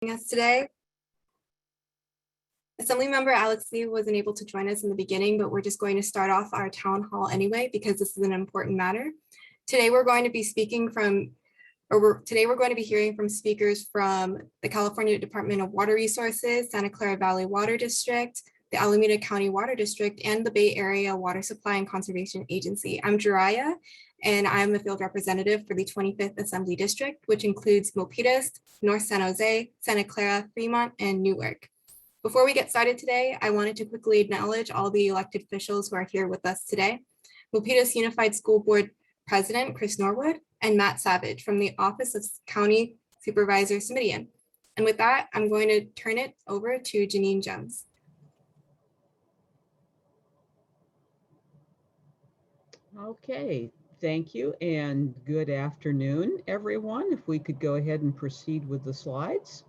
us today. Assemblymember Alex Lee wasn't able to join us in the beginning, but we're just going to start off our town hall anyway, because this is an important matter. Today we're going to be speaking from, today we're going to be hearing from speakers from the California Department of Water Resources, Santa Clara Valley Water District, the Alameda County Water District, and the Bay Area Water Supply and Conservation Agency. I'm Jiraiya, and I'm a field representative for the 25th Assembly District, which includes Milpitas, North San Jose, Santa Clara, Fremont, and Newark. Before we get started today, I wanted to quickly acknowledge all the elected officials who are here with us today. Milpitas Unified School Board President Chris Norwood and Matt Savage from the Office of County Supervisor Smidian. And with that, I'm going to turn it over to Janine Jones. Okay, thank you and good afternoon, everyone. If we could go ahead and proceed with the slides.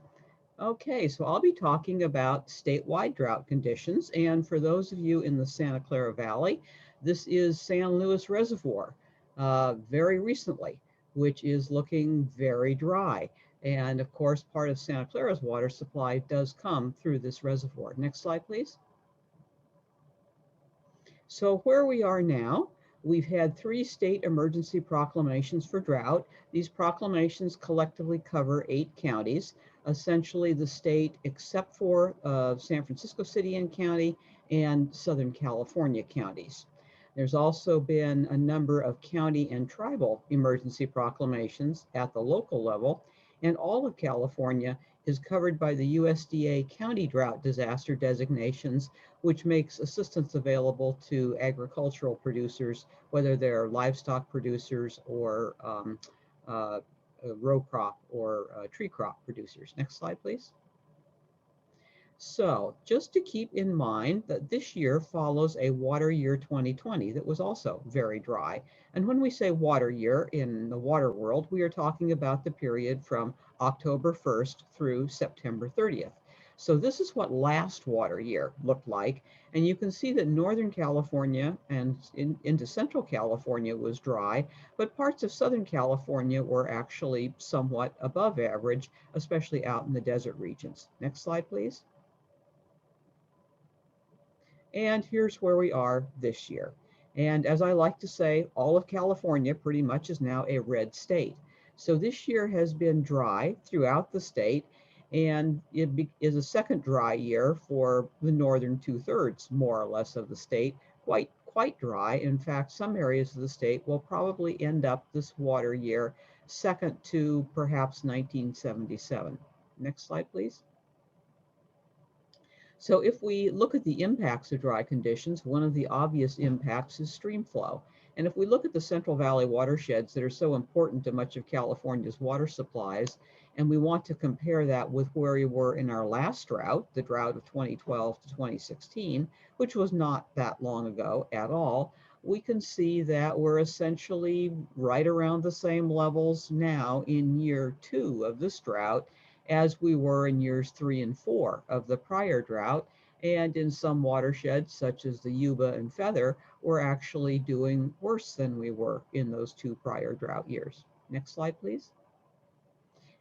Okay, so I'll be talking about statewide drought conditions. And for those of you in the Santa Clara Valley, this is San Luis Reservoir very recently, which is looking very dry. And of course, part of Santa Clara's water supply does come through this reservoir. Next slide, please. So where we are now, we've had 3 state emergency proclamations for drought. These proclamations collectively cover 8 counties, essentially the state except for San Francisco City and County and Southern California counties. There's also been a number of county and tribal emergency proclamations at the local level, and all of California is covered by the USDA county drought disaster designations, which makes assistance available to agricultural producers, whether they're livestock producers or row crop or tree crop producers. Next slide, please. So just to keep in mind that this year follows a water year 2020 that was also very dry. And when we say water year in the water world, we are talking about the period from October 1st through September 30th. So this is what last water year looked like. And you can see that Northern California and into Central California was dry, but parts of Southern California were actually somewhat above average, especially out in the desert regions. Next slide, please. And here's where we are this year. And as I like to say, all of California pretty much is now a red state. So this year has been dry throughout the state, and it is a second dry year for the northern 2/3, more or less, of the state. Quite dry. In fact, some areas of the state will probably end up this water year second to perhaps 1977. Next slide, please. So if we look at the impacts of dry conditions, one of the obvious impacts is stream flow. And if we look at the Central Valley watersheds that are so important to much of California's water supplies, and we want to compare that with where we were in our last drought, the drought of 2012 to 2016, which was not that long ago at all, we can see that we're essentially right around the same levels now in year 2 of this drought as we were in years 3 and 4 of the prior drought. And in some watersheds, such as the Yuba and Feather, we're actually doing worse than we were in those 2 prior drought years. Next slide, please.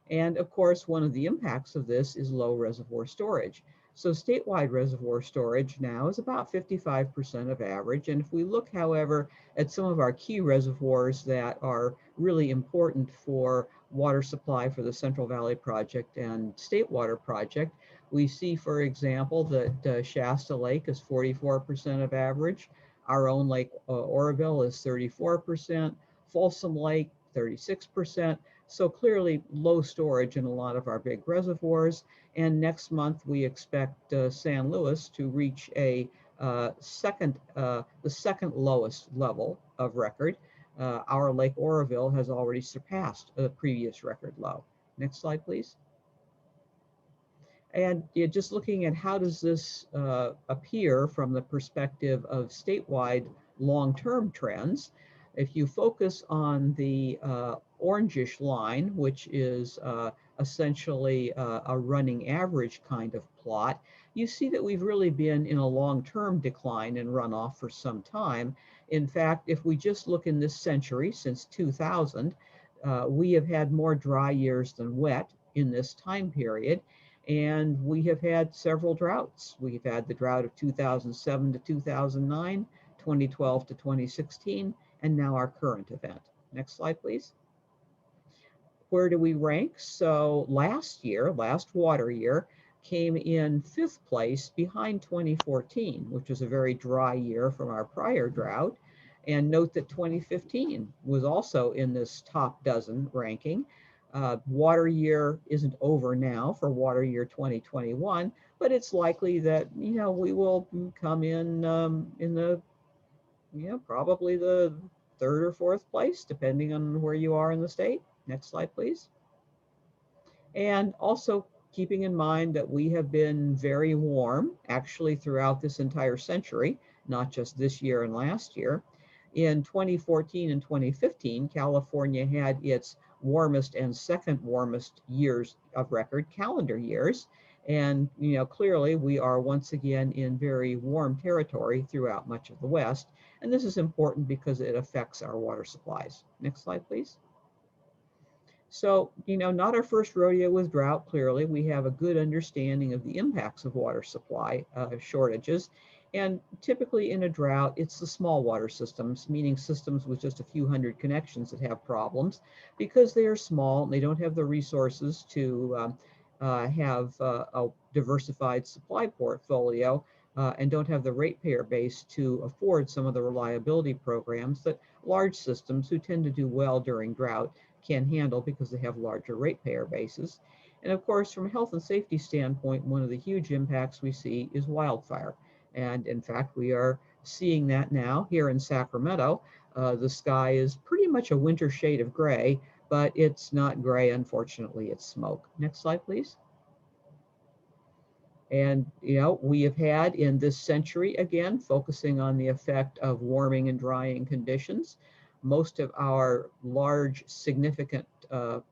And of course, one of the impacts of this is low reservoir storage. So statewide reservoir storage now is about 55% of average. And if we look, however, at some of our key reservoirs that are really important for water supply for the Central Valley Project and State Water Project, we see, for example, that Shasta Lake is 44% of average. Our own Lake Oroville is 34%, Folsom Lake 36%. So clearly low storage in a lot of our big reservoirs. And next month we expect San Luis to reach a the second lowest level of record. Our Lake Oroville has already surpassed the previous record low. Next slide, please. And just looking at how does this appear from the perspective of statewide long-term trends, if you focus on the orangish line, which is essentially a running average kind of plot, you see that we've really been in a long-term decline in runoff for some time. In fact, if we just look in this century, since 2000, we have had more dry years than wet in this time period. And we have had several droughts. We've had the drought of 2007 to 2009, 2012 to 2016, and now our current event. Next slide, please. Where do we rank? So last water year, came in 5th place behind 2014, which was a very dry year from our prior drought. And note that 2015 was also in this top dozen ranking. Water year isn't over now for water year 2021, but it's likely that, we will come in the, probably the 3rd or 4th place, depending on where you are in the state. Next slide, please. And also keeping in mind that we have been very warm, actually throughout this entire century, not just this year and last year. In 2014 and 2015, California had its warmest and second warmest years of record, calendar years. And, clearly we are once again in very warm territory throughout much of the West. And this is important because it affects our water supplies. Next slide, please. So, not our first rodeo with drought, clearly. We have a good understanding of the impacts of water supply shortages. And typically in a drought, it's the small water systems, meaning systems with just a few hundred connections that have problems because they are small and they don't have the resources to have a diversified supply portfolio and don't have the ratepayer base to afford some of the reliability programs that large systems who tend to do well during drought can handle because they have larger ratepayer bases. And of course, from a health and safety standpoint, one of the huge impacts we see is wildfire. And in fact, we are seeing that now here in Sacramento. The sky is pretty much a winter shade of gray, but it's not gray, unfortunately, it's smoke. Next slide, please. And, we have had in this century, again, focusing on the effect of warming and drying conditions. Most of our large, significant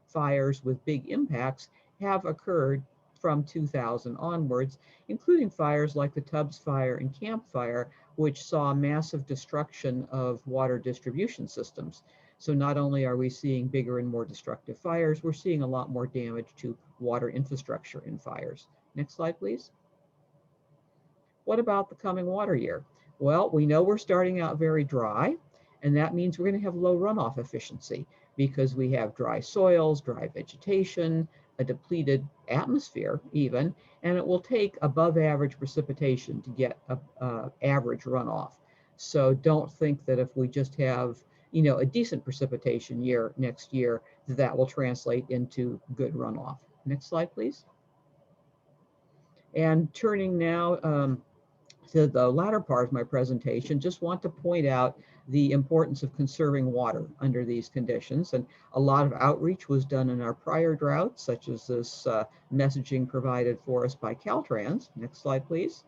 fires with big impacts have occurred from 2000 onwards, including fires like the Tubbs Fire and Camp Fire, which saw massive destruction of water distribution systems. So not only are we seeing bigger and more destructive fires, we're seeing a lot more damage to water infrastructure in fires. Next slide, please. What about the coming water year? Well, we know we're starting out very dry, and that means we're going to have low runoff efficiency because we have dry soils, dry vegetation, a depleted atmosphere even, and it will take above average precipitation to get a average runoff. So don't think that if we just have, a decent precipitation year next year, that will translate into good runoff. Next slide, please. And turning now to the latter part of my presentation, just want to point out the importance of conserving water under these conditions. And a lot of outreach was done in our prior droughts, such as this messaging provided for us by Caltrans. Next slide, please.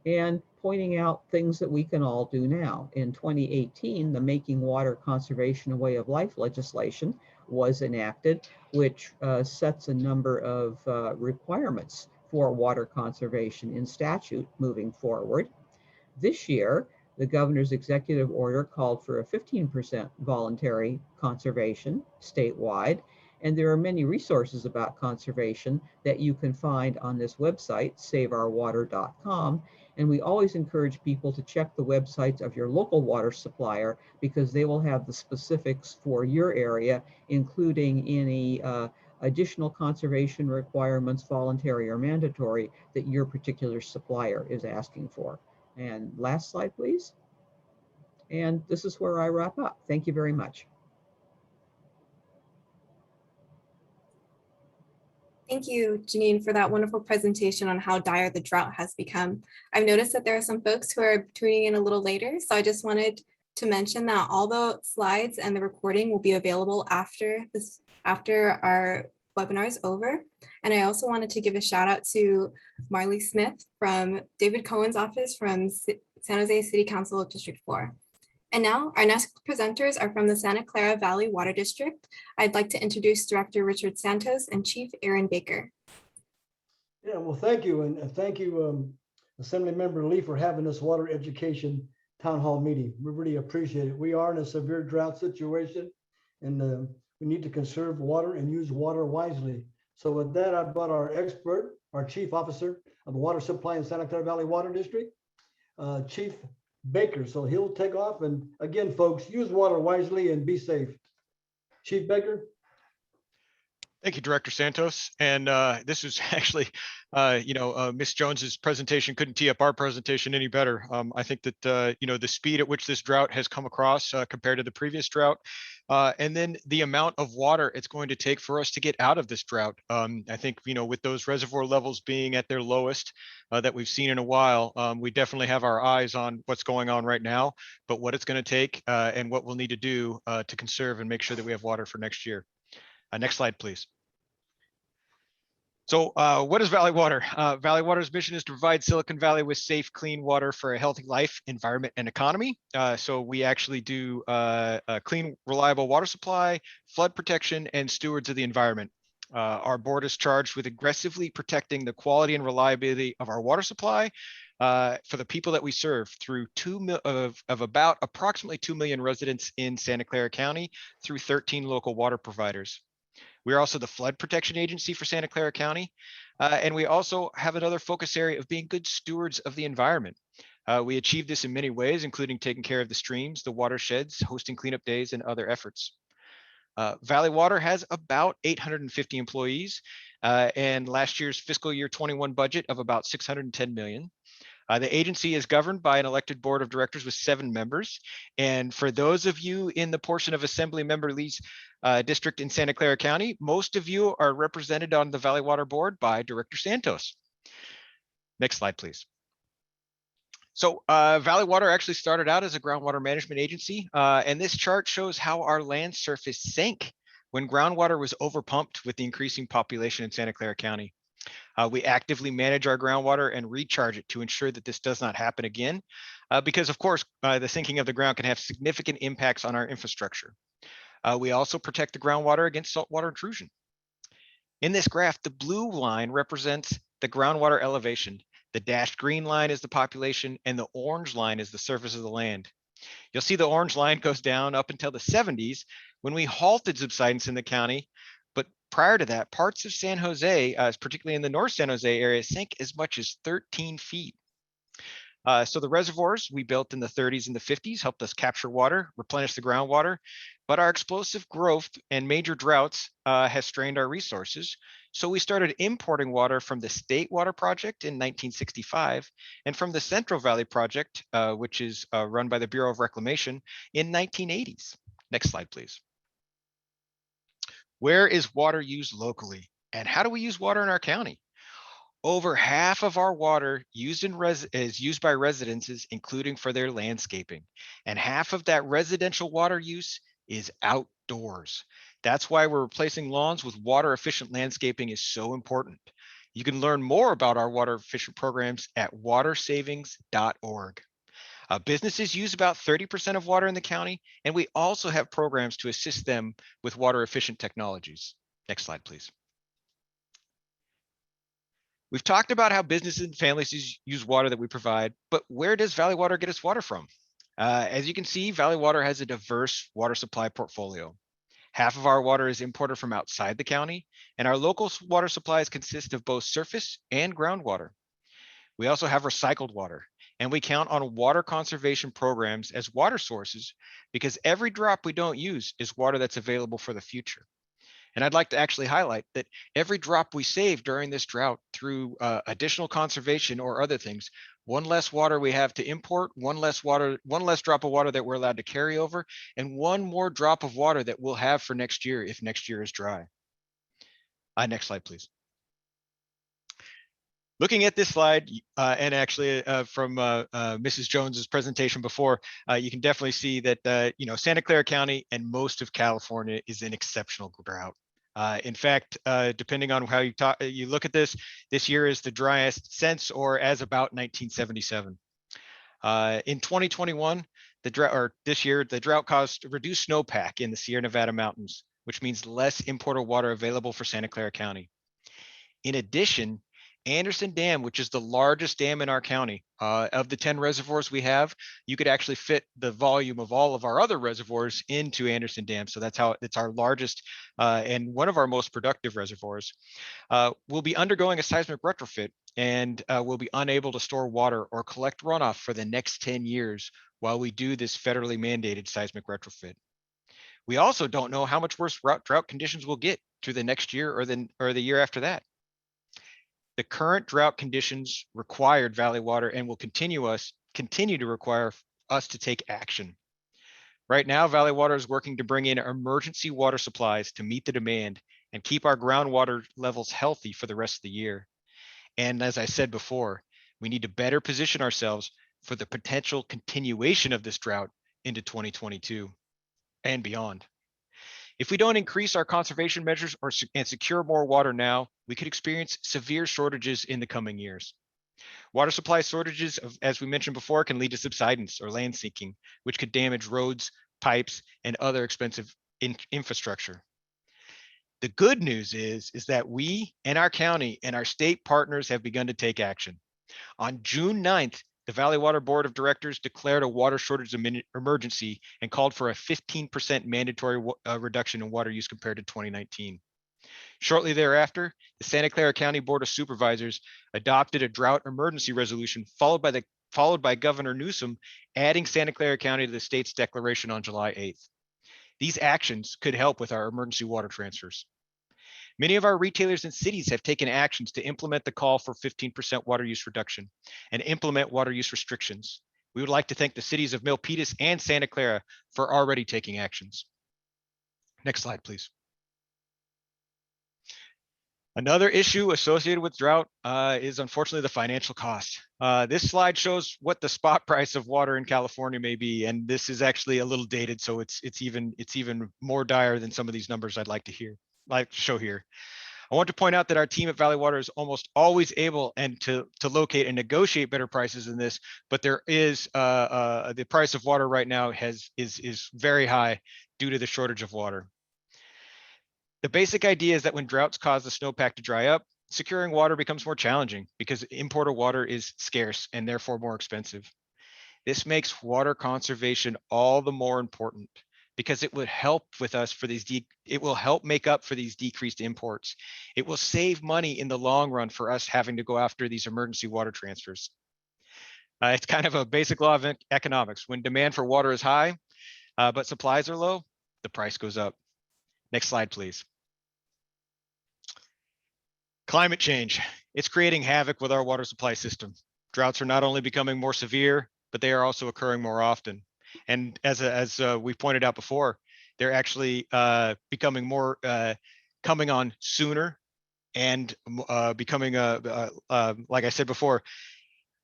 And pointing out things that we can all do now. In 2018, the Making Water Conservation a Way of Life legislation was enacted, which sets a number of requirements for water conservation in statute moving forward. This year, the governor's executive order called for a 15% voluntary conservation statewide, and there are many resources about conservation that you can find on this website, saveourwater.com. And we always encourage people to check the websites of your local water supplier because they will have the specifics for your area, including any additional conservation requirements, voluntary or mandatory, that your particular supplier is asking for. And last slide, please. And this is where I wrap up. Thank you very much. Thank you, Janine, for that wonderful presentation on how dire the drought has become. I've noticed that there are some folks who are tuning in a little later, so I just wanted to mention that all the slides and the recording will be available after our webinar is over. And I also wanted to give a shout out to Marley Smith from David Cohen's office from San Jose City Council District 4. And now our next presenters are from the Santa Clara Valley Water District. I'd like to introduce Director Richard Santos and Chief Aaron Baker. Yeah, well, thank you. And thank you, Assemblymember Lee, for having this water education town hall meeting. We really appreciate it. We are in a severe drought situation, and we need to conserve water and use water wisely. So with that, I brought our expert, our chief officer of the water supply in Santa Clara Valley Water District, Chief Baker. So he'll take off. And again, folks, use water wisely and be safe. Chief Baker. Thank you, Director Santos. And this is actually, Ms. Jones's presentation couldn't tee up our presentation any better. I think that, the speed at which this drought has come across compared to the previous drought, and then the amount of water it's going to take for us to get out of this drought. I think, with those reservoir levels being at their lowest that we've seen in a while, we definitely have our eyes on what's going on right now, but what it's going to take and what we'll need to do to conserve and make sure that we have water for next year. Next slide, please. So what is Valley Water? Valley Water's mission is to provide Silicon Valley with safe, clean water for a healthy life, environment, and economy. So we actually do a clean, reliable water supply, flood protection, and stewards of the environment. Our board is charged with aggressively protecting the quality and reliability of our water supply for the people that we serve through about approximately 2 million residents in Santa Clara County through 13 local water providers. We're also the flood protection agency for Santa Clara County. And we also have another focus area of being good stewards of the environment. We achieve this in many ways, including taking care of the streams, the watersheds, hosting cleanup days, and other efforts. Valley Water has about 850 employees and last year's fiscal year 21 budget of about $610 million. The agency is governed by an elected board of directors with 7 members. And for those of you in the portion of Assemblymember Lee's district in Santa Clara County, most of you are represented on the Valley Water Board by Director Santos. Next slide, please. So Valley Water actually started out as a groundwater management agency. And this chart shows how our land surface sank when groundwater was overpumped with the increasing population in Santa Clara County. We actively manage our groundwater and recharge it to ensure that this does not happen again, because of course, the sinking of the ground can have significant impacts on our infrastructure. We also protect the groundwater against saltwater intrusion. In this graph, the blue line represents the groundwater elevation. The dashed green line is the population and the orange line is the surface of the land. You'll see the orange line goes down up until the 70s when we halted subsidence in the county. But prior to that, parts of San Jose, particularly in the North San Jose area, sank as much as 13 feet. So the reservoirs we built in the 30s and the 50s helped us capture water, replenish the groundwater, but our explosive growth and major droughts has strained our resources. So we started importing water from the State Water Project in 1965 and from the Central Valley Project, which is run by the Bureau of Reclamation in 1980s. Next slide, please. Where is water used locally? And how do we use water in our county? Over half of our water used is used by residences, including for their landscaping. And half of that residential water use is outdoors. That's why we're replacing lawns with water efficient landscaping is so important. You can learn more about our water efficient programs at watersavings.org. Businesses use about 30% of water in the county, and we also have programs to assist them with water efficient technologies. Next slide, please. We've talked about how businesses and families use water that we provide, but where does Valley Water get its water from? As you can see, Valley Water has a diverse water supply portfolio. Half of our water is imported from outside the county, and our local water supplies consist of both surface and groundwater. We also have recycled water, and we count on water conservation programs as water sources because every drop we don't use is water that's available for the future. And I'd like to actually highlight that every drop we save during this drought through additional conservation or other things, one less water we have to import, one less drop of water that we're allowed to carry over, and one more drop of water that we'll have for next year if next year is dry. Next slide, please. Looking at this slide, and actually from Mrs. Jones's presentation before, you can definitely see that Santa Clara County and most of California is in exceptional drought. In fact, depending on how you look at this year is the driest since or as about 1977. In 2021, this year, the drought caused reduced snowpack in the Sierra Nevada mountains, which means less imported water available for Santa Clara County. In addition, Anderson Dam, which is the largest dam in our county, of the 10 reservoirs we have, you could actually fit the volume of all of our other reservoirs into Anderson Dam. So that's how it's our largest and one of our most productive reservoirs. We'll be undergoing a seismic retrofit and will be unable to store water or collect runoff for the next 10 years while we do this federally mandated seismic retrofit. We also don't know how much worse drought conditions will get through the next year or the year after that. The current drought conditions required Valley Water and will continue to require us to take action. Right now, Valley Water is working to bring in emergency water supplies to meet the demand and keep our groundwater levels healthy for the rest of the year. And as I said before, we need to better position ourselves for the potential continuation of this drought into 2022 and beyond. If we don't increase our conservation measures and secure more water now, we could experience severe shortages in the coming years. Water supply shortages, as we mentioned before, can lead to subsidence or land sinking, which could damage roads, pipes, and other expensive infrastructure. The good news is that we and our county and our state partners have begun to take action. On June 9th, the Valley Water Board of Directors declared a water shortage emergency and called for a 15% mandatory reduction in water use compared to 2019. Shortly thereafter, the Santa Clara County Board of Supervisors adopted a drought emergency resolution followed by Governor Newsom adding Santa Clara County to the state's declaration on July 8th. These actions could help with our emergency water transfers. Many of our retailers and cities have taken actions to implement the call for 15% water use reduction and implement water use restrictions. We would like to thank the cities of Milpitas and Santa Clara for already taking actions. Next slide, please. Another issue associated with drought is unfortunately the financial cost. This slide shows what the spot price of water in California may be, and this is actually a little dated, so it's even more dire than some of these numbers I'd like to show here. I want to point out that our team at Valley Water is almost always able to locate and negotiate better prices than this, but there is the price of water right now is very high due to the shortage of water. The basic idea is that when droughts cause the snowpack to dry up, securing water becomes more challenging because imported water is scarce and therefore more expensive. This makes water conservation all the more important because it would help with us for these, it will help make up for these decreased imports. It will save money in the long run for us having to go after these emergency water transfers. It's kind of a basic law of economics. When demand for water is high, but supplies are low, the price goes up. Next slide, please. Climate change. It's creating havoc with our water supply system. Droughts are not only becoming more severe, but they are also occurring more often. And as we pointed out before, they're actually becoming more, coming on sooner and becoming, like I said before,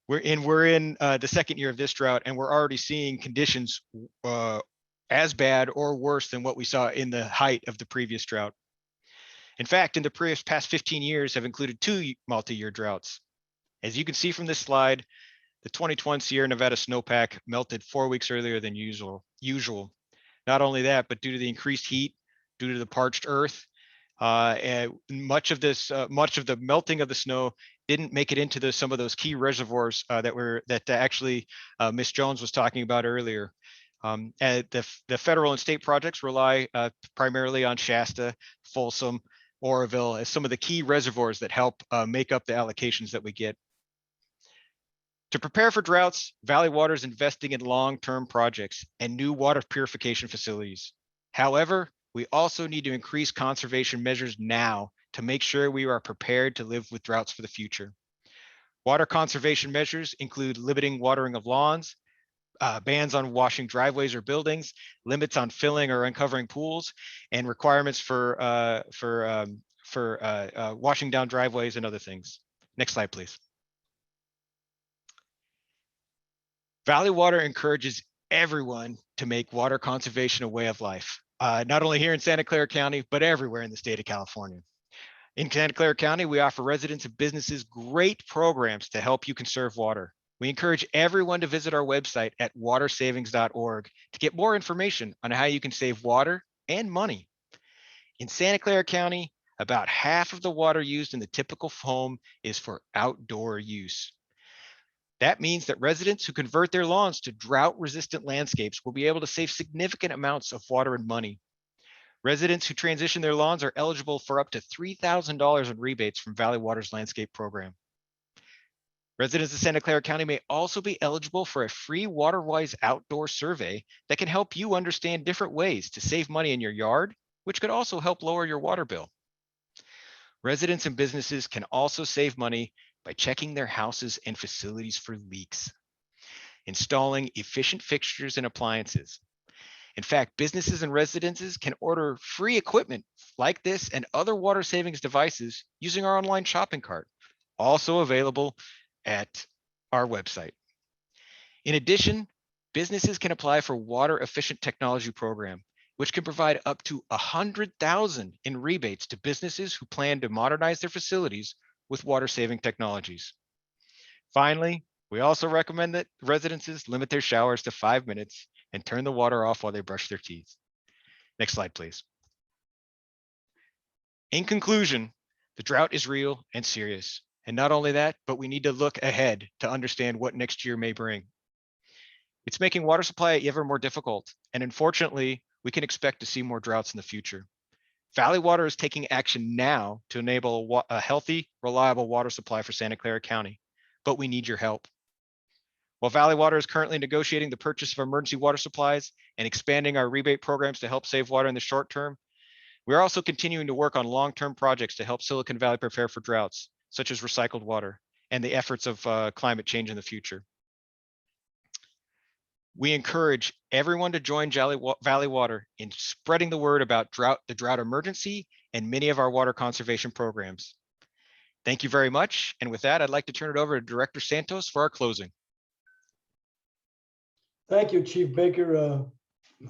we're in the second year of this drought, and we're already seeing conditions as bad or worse than what we saw in the height of the previous drought. In fact, in the past 15 years have included 2 multi-year droughts. As you can see from this slide, the 2020 Sierra Nevada snowpack melted 4 weeks earlier than usual. Not only that, but due to the increased heat, due to the parched earth, and much of the melting of the snow didn't make it into some of those key reservoirs that actually Ms. Jones was talking about earlier. The federal and state projects rely primarily on Shasta, Folsom, Oroville as some of the key reservoirs that help make up the allocations that we get. To prepare for droughts, Valley Water is investing in long-term projects and new water purification facilities. However, we also need to increase conservation measures now to make sure we are prepared to live with droughts for the future. Water conservation measures include limiting watering of lawns, bans on washing driveways or buildings, limits on filling or uncovering pools, and requirements for washing down driveways and other things. Next slide, please. Valley Water encourages everyone to make water conservation a way of life, not only here in Santa Clara County, but everywhere in the state of California. In Santa Clara County, we offer residents and businesses great programs to help you conserve water. We encourage everyone to visit our website at watersavings.org to get more information on how you can save water and money. In Santa Clara County, About half of the water used in the typical home is for outdoor use. That means that residents who convert their lawns to drought-resistant landscapes will be able to save significant amounts of water and money. Residents who transition their lawns are eligible for up to $3,000 in rebates from Valley Water's landscape program. Residents of Santa Clara County may also be eligible for a free WaterWise outdoor survey that can help you understand different ways to save money in your yard, which could also help lower your water bill. Residents and businesses can also save money by checking their houses and facilities for leaks, installing efficient fixtures and appliances. In fact, businesses and residences can order free equipment like this and other water savings devices using our online shopping cart, also available at our website. In addition, businesses can apply for water efficient technology program, which can provide up to $100,000 in rebates to businesses who plan to modernize their facilities with water saving technologies. Finally, we also recommend that residences limit their showers to 5 minutes and turn the water off while they brush their teeth. Next slide, please. In conclusion, the drought is real and serious. And not only that, but we need to look ahead to understand what next year may bring. It's making water supply ever more difficult. And unfortunately, we can expect to see more droughts in the future. Valley Water is taking action now to enable a healthy, reliable water supply for Santa Clara County, but we need your help. While Valley Water is currently negotiating the purchase of emergency water supplies and expanding our rebate programs to help save water in the short term, we are also continuing to work on long-term projects to help Silicon Valley prepare for droughts, such as recycled water and the efforts of climate change in the future. We encourage everyone to join Valley Water in spreading the word about the drought emergency and many of our water conservation programs. Thank you very much. And with that, I'd like to turn it over to Director Santos for our closing. Thank you, Chief Baker.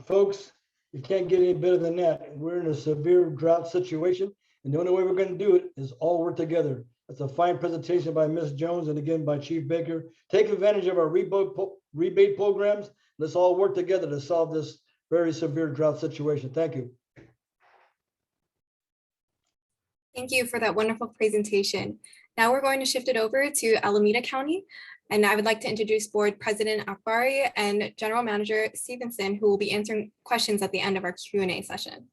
Folks, you can't get any better than that. We're in a severe drought situation, and the only way we're going to do it is all work together. That's a fine presentation by Ms. Jones and again by Chief Baker. Take advantage of our rebate programs. Let's all work together to solve this very severe drought situation. Thank you. Thank you for that wonderful presentation. Now we're going to shift it over to Alameda County. And I would like to introduce Board President Akbari and General Manager Stevenson, who will be answering questions at the end of our Q&A session.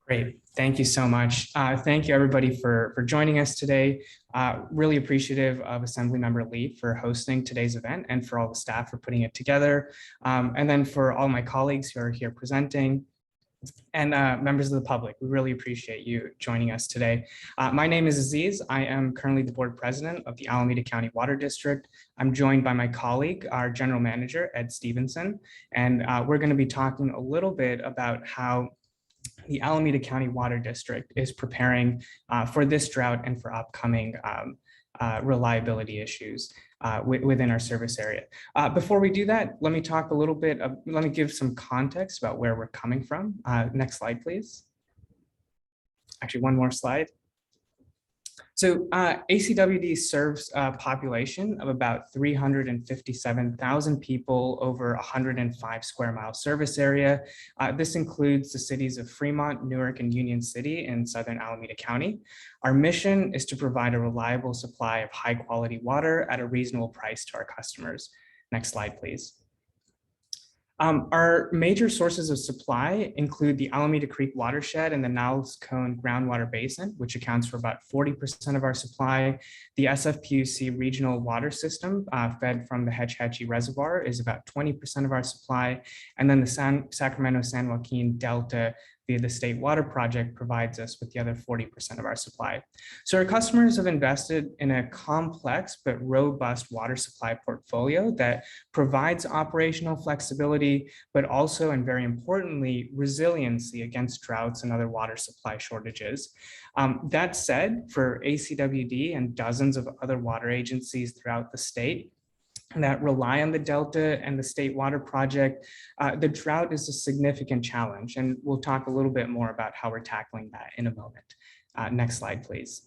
Great. Thank you so much. Thank you, everybody, for joining us today. Really appreciative of Assemblymember Lee for hosting today's event and for all the staff for putting it together. And then for all my colleagues who are here presenting and members of the public, we really appreciate you joining us today. My name is Aziz. I am currently the board president of the Alameda County Water District. I'm joined by my colleague, our general manager, Ed Stevenson, and we're going to be talking a little bit about how the Alameda County Water District is preparing for this drought and for upcoming reliability issues within our service area. Before we do that, let me talk a little bit, let me give some context about where we're coming from. Next slide, please. Actually, one more slide. So ACWD serves a population of about 357,000 people over 105 square mile service area. This includes the cities of Fremont, Newark, and Union City in southern Alameda County. Our mission is to provide a reliable supply of high quality water at a reasonable price to our customers. Next slide, please. Our major sources of supply include the Alameda Creek watershed and the Niles Cone groundwater basin, which accounts for about 40% of our supply. The SFPUC regional water system fed from the Hetch Hetchy Reservoir is about 20% of our supply. And then the Sacramento-San Joaquin Delta via the State Water Project provides us with the other 40% of our supply. So our customers have invested in a complex but robust water supply portfolio that provides operational flexibility, but also, and very importantly, resiliency against droughts and other water supply shortages. That said, for ACWD and dozens of other water agencies throughout the state that rely on the Delta and the State Water Project, the drought is a significant challenge, and we'll talk a little bit more about how we're tackling that in a moment. Next slide, please.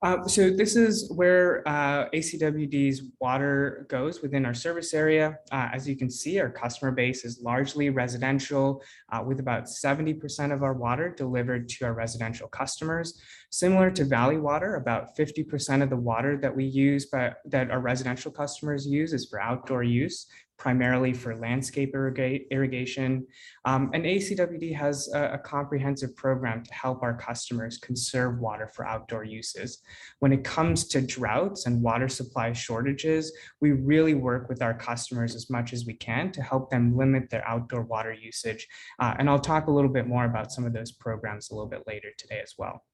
So this is where ACWD's water goes within our service area. As you can see, our customer base is largely residential, with about 70% of our water delivered to our residential customers. Similar to Valley Water, about 50% of the water that we use, but that our residential customers use, is for outdoor use, primarily for landscape irrigation. And ACWD has a comprehensive program to help our customers conserve water for outdoor uses. When it comes to droughts and water supply shortages, we really work with our customers as much as we can to help them limit their outdoor water usage. And I'll talk a little bit more about some of those programs a little bit later today as well.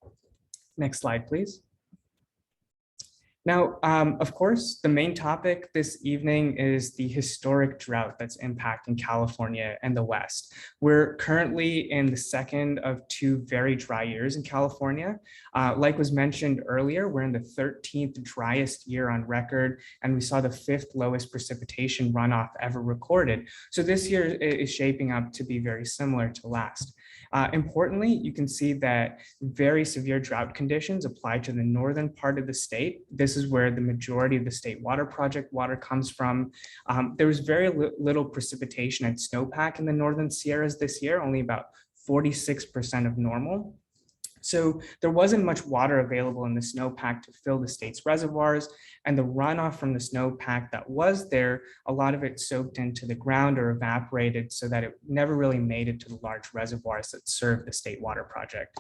Next slide, please. Now, of course, the main topic this evening is the historic drought that's impacting California and the West. We're currently in the second of 2 very dry years in California. Like was mentioned earlier, we're in the 13th driest year on record, and we saw the 5th lowest precipitation runoff ever recorded. So this year is shaping up to be very similar to last. Importantly, you can see that very severe drought conditions apply to the northern part of the state. This is where the majority of the state water project water comes from. There was very little precipitation and snowpack in the northern Sierras this year, only about 46% of normal. So there wasn't much water available in the snowpack to fill the state's reservoirs, and the runoff from the snowpack that was there, a lot of it soaked into the ground or evaporated so that it never really made it to the large reservoirs that serve the state water project.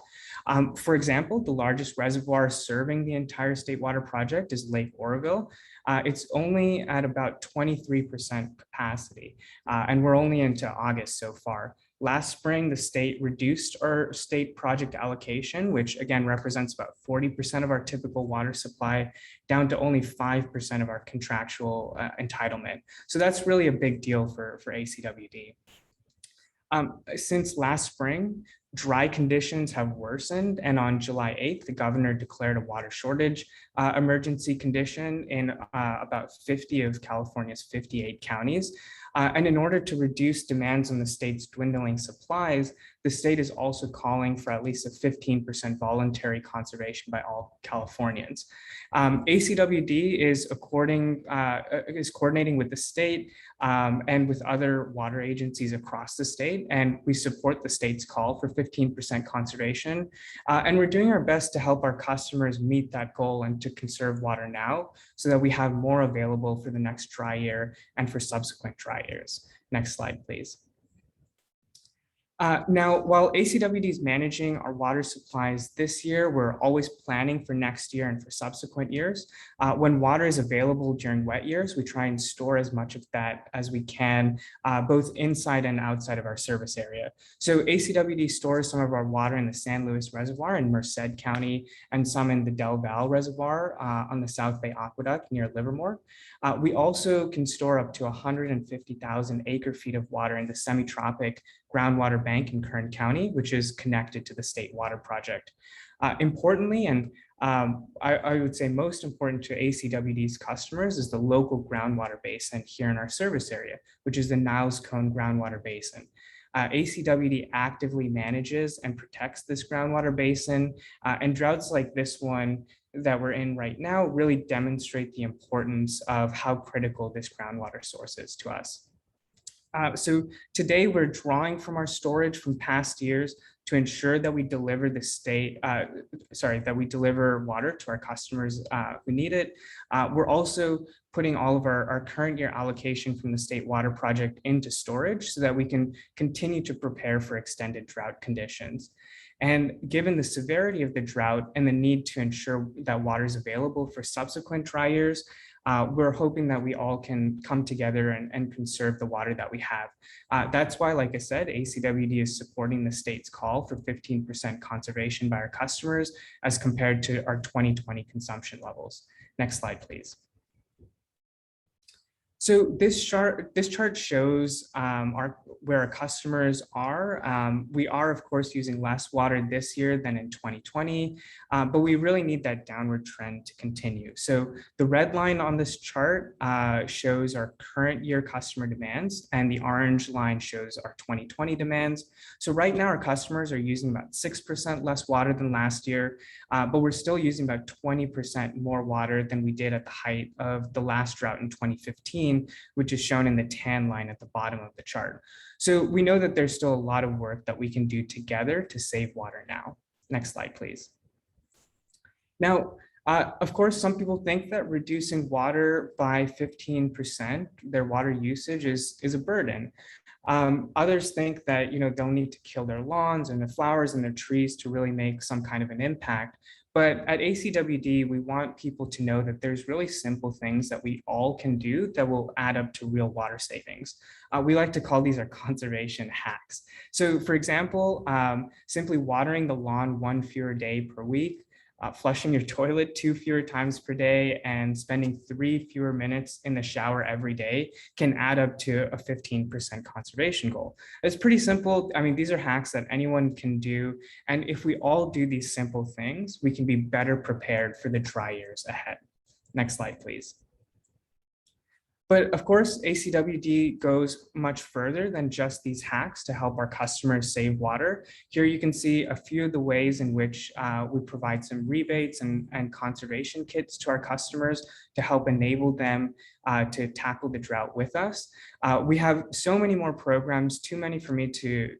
For example, the largest reservoir serving the entire state water project is Lake Oroville. It's only at about 23% capacity, and we're only into August so far. Last spring, the state reduced our state project allocation, which again represents about 40% of our typical water supply, down to only 5% of our contractual entitlement. So that's really a big deal for ACWD. Since last spring, dry conditions have worsened, and on July 8th, the governor declared a water shortage emergency condition in about 50 of California's 58 counties. And in order to reduce demands on the state's dwindling supplies, the state is also calling for at least a 15% voluntary conservation by all Californians. ACWD is coordinating with the state and with other water agencies across the state, and we support the state's call for 15% conservation. And we're doing our best to help our customers meet that goal and to conserve water now so that we have more available for the next dry year and for subsequent dry years. Next slide, please. Now, while ACWD is managing our water supplies this year, we're always planning for next year and for subsequent years. When water is available during wet years, we try and store as much of that as we can, both inside and outside of our service area. So ACWD stores some of our water in the San Luis Reservoir in Merced County and some in the Del Valle Reservoir on the South Bay Aqueduct near Livermore. We also can store up to 150,000 acre feet of water in the semi-tropic groundwater bank in Kern County, which is connected to the state water project. Importantly, and I would say most important to ACWD's customers, is the local groundwater basin here in our service area, which is the Niles Cone Groundwater Basin. ACWD actively manages and protects this groundwater basin, and droughts like this one that we're in right now really demonstrate the importance of how critical this groundwater source is to us. So today we're drawing from our storage from past years to ensure that we deliver that we deliver water to our customers who need it. We're also putting all of our current year allocation from the state water project into storage so that we can continue to prepare for extended drought conditions. And given the severity of the drought and the need to ensure that water is available for subsequent dry years, we're hoping that we all can come together and conserve the water that we have. That's why, like I said, ACWD is supporting the state's call for 15% conservation by our customers as compared to our 2020 consumption levels. Next slide, please. So this chart shows where our customers are. We are, of course, using less water this year than in 2020, but we really need that downward trend to continue. So the red line on this chart shows our current year customer demands, and the orange line shows our 2020 demands. So right now, our customers are using about 6% less water than last year, but we're still using about 20% more water than we did at the height of the last drought in 2015, which is shown in the tan line at the bottom of the chart. So we know that there's still a lot of work that we can do together to save water now. Next slide, please. Now, of course, some people think that reducing water by 15%, their water usage is a burden. Others think that they'll need to kill their lawns and their flowers and their trees to really make some kind of an impact. But at ACWD, we want people to know that there's really simple things that we all can do that will add up to real water savings. We like to call these our conservation hacks. So for example, simply watering the lawn 1 fewer day per week, flushing your toilet 2 fewer times per day, and spending 3 fewer minutes in the shower every day can add up to a 15% conservation goal. It's pretty simple. I mean, these are hacks that anyone can do. And if we all do these simple things, we can be better prepared for the dry years ahead. Next slide, please. But of course, ACWD goes much further than just these hacks to help our customers save water. Here you can see a few of the ways in which we provide some rebates and conservation kits to our customers to help enable them to tackle the drought with us. We have so many more programs, too many for me to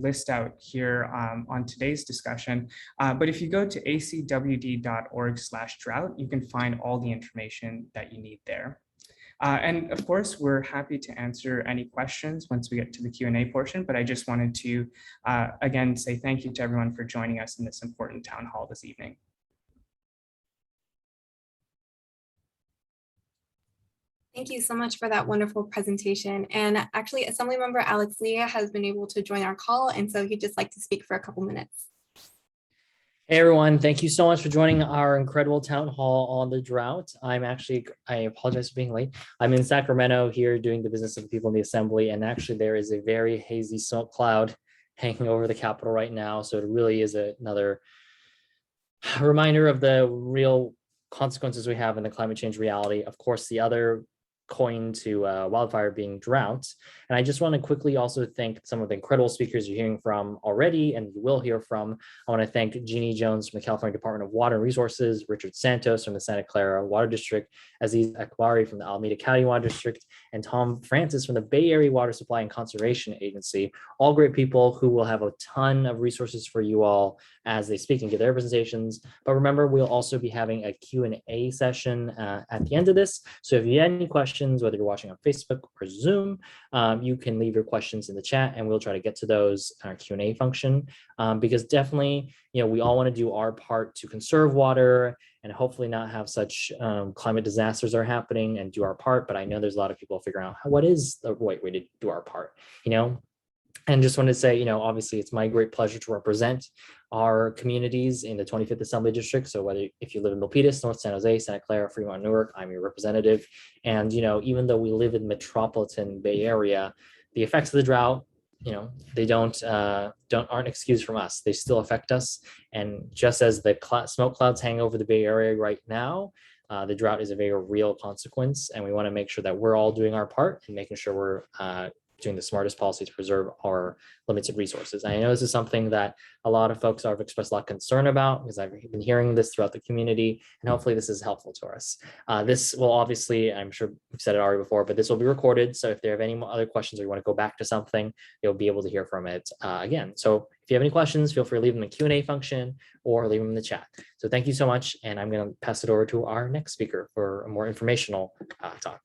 list out here on today's discussion. But if you go to acwd.org/drought, you can find all the information that you need there. And of course, we're happy to answer any questions once we get to the Q&A portion, but I just wanted to, again, say thank you to everyone for joining us in this important town hall this evening. Thank you so much for that wonderful presentation. And actually, Assemblymember Alex Lee has been able to join our call, and so he'd just like to speak for a couple minutes. Hey everyone, thank you so much for joining our incredible town hall on the drought. I apologize for being late. I'm in Sacramento here doing the business of the people in the assembly, and actually there is a very hazy smoke cloud hanging over the Capitol right now. So it really is another reminder of the real consequences we have in the climate change reality. Of course, the other coin to wildfire being drought. And I just want to quickly also thank some of the incredible speakers you're hearing from already and you will hear from. I want to thank Jeannie Jones from the California Department of Water and Resources, Richard Santos from the Santa Clara Water District, Aziz Akbari from the Alameda County Water District, and Tom Francis from the Bay Area Water Supply and Conservation Agency. All great people who will have a ton of resources for you all as they speak and give their presentations. But remember, we'll also be having a Q&A session at the end of this. So if you have any questions, whether you're watching on Facebook or Zoom, you can leave your questions in the chat and we'll try to get to those in our Q&A function. Because definitely, we all want to do our part to conserve water and hopefully not have such climate disasters are happening and do our part. But I know there's a lot of people figuring out what is the right way to do our part, And just wanted to say, obviously it's my great pleasure to represent our communities in the 25th Assembly District. So whether if you live in Milpitas, North San Jose, Santa Clara, Fremont, Newark, I'm your representative. And, even though we live in metropolitan Bay Area, the effects of the drought, they aren't excused from us. They still affect us. And just as the smoke clouds hang over the Bay Area right now, the drought is a very real consequence. And we want to make sure that we're all doing our part and making sure we're doing the smartest policy to preserve our limited resources. And I know this is something that a lot of folks have expressed a lot of concern about because I've been hearing this throughout the community, and hopefully this is helpful to us. This will obviously, I'm sure we've said it already before, but this will be recorded. So if there are any other questions or you want to go back to something, you'll be able to hear from it again. So if you have any questions, feel free to leave them in the Q&A function or leave them in the chat. So thank you so much. And I'm going to pass it over to our next speaker for a more informational talk.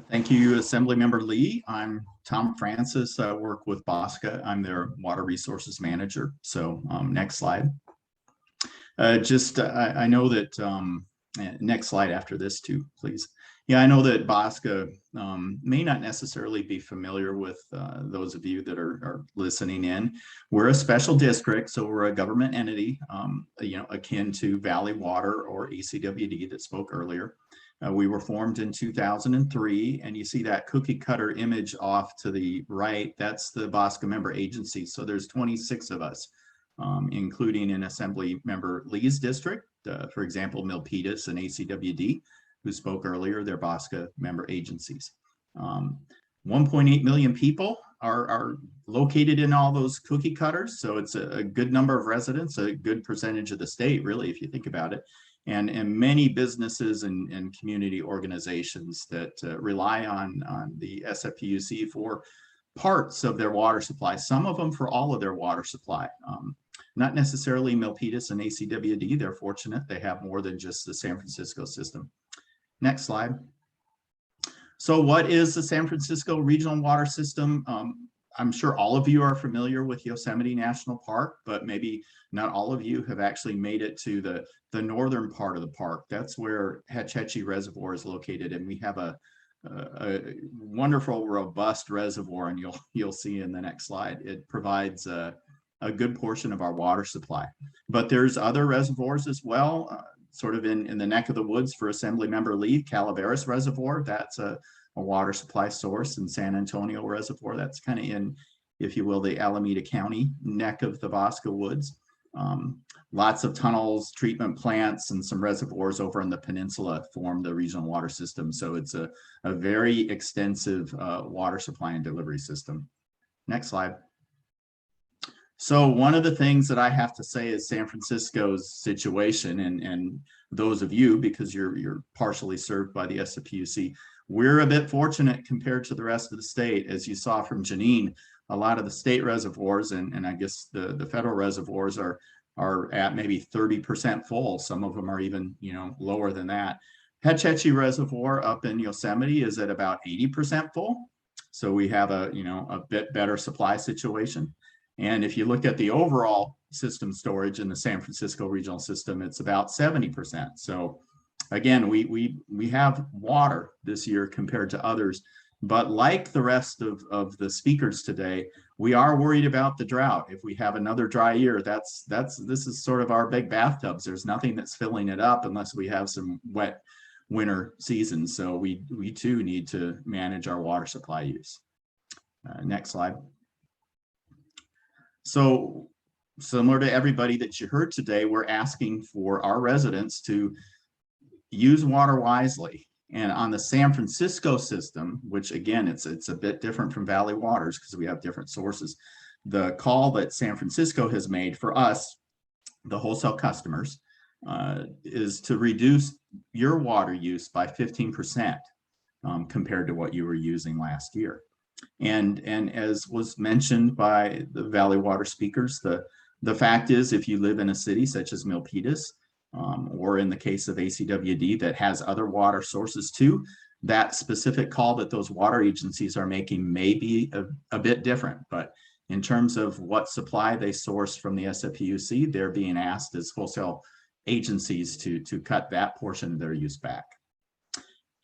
Thank you, Assemblymember Lee. I'm Tom Francis, work with BOSCA. I'm their Water Resources Manager. So next slide. I know that, next slide after this too, please. Yeah, I know that BOSCA may not necessarily be familiar with those of you that are listening in. We're a special district, so we're a government entity, akin to Valley Water or ACWD that spoke earlier. We were formed in 2003, and you see that cookie cutter image off to the right. That's the Bosco member agency. So there's 26 of us, including in Assemblymember Lee's district, for example, Milpitas and ACWD, who spoke earlier, they're Bosco member agencies. 1.8 million people are located in all those cookie cutters. So it's a good number of residents, a good percentage of the state, really, if you think about it. And many businesses and community organizations that rely on the SFPUC for parts of their water supply, some of them for all of their water supply. Not necessarily Milpitas and ACWD, they're fortunate. They have more than just the San Francisco system. Next slide. So what is the San Francisco Regional Water System? I'm sure all of you are familiar with Yosemite National Park, but maybe not all of you have actually made it to the northern part of the park. That's where Hetch Hetchy Reservoir is located, and we have a wonderful, robust reservoir, and you'll see in the next slide. It provides a good portion of our water supply. But there's other reservoirs as well, sort of in the neck of the woods for Assemblymember Lee. Calaveras Reservoir, that's a water supply source, in San Antonio Reservoir, that's kind of in, if you will, the Alameda County neck of the Bosco Woods. Lots of tunnels, treatment plants, and some reservoirs over in the peninsula form the regional water system. So it's a very extensive water supply and delivery system. Next slide. So one of the things that I have to say is San Francisco's situation, and those of you, because you're partially served by the SFPUC, we're a bit fortunate compared to the rest of the state. As you saw from Janine, a lot of the state reservoirs and I guess the federal reservoirs are at maybe 30% full. Some of them are even, lower than that. Hetch Hetchy Reservoir up in Yosemite is at about 80% full. So we have a bit better supply situation. And if you look at the overall system storage in the San Francisco regional system, it's about 70%. So again, we have water this year compared to others, but like the rest of the speakers today, we are worried about the drought. If we have another dry year, this is sort of our big bathtubs. There's nothing that's filling it up unless we have some wet winter seasons. So we too need to manage our water supply use. Next slide. So similar to everybody that you heard today, we're asking for our residents to use water wisely. And on the San Francisco system, which again, it's a bit different from Valley Waters because we have different sources. The call that San Francisco has made for us, the wholesale customers, is to reduce your water use by 15% compared to what you were using last year. And as was mentioned by the Valley Water speakers, the fact is, if you live in a city such as Milpitas, or in the case of ACWD that has other water sources too, that specific call that those water agencies are making may be a bit different. But in terms of what supply they source from the SFPUC, they're being asked as wholesale agencies to cut that portion of their use back.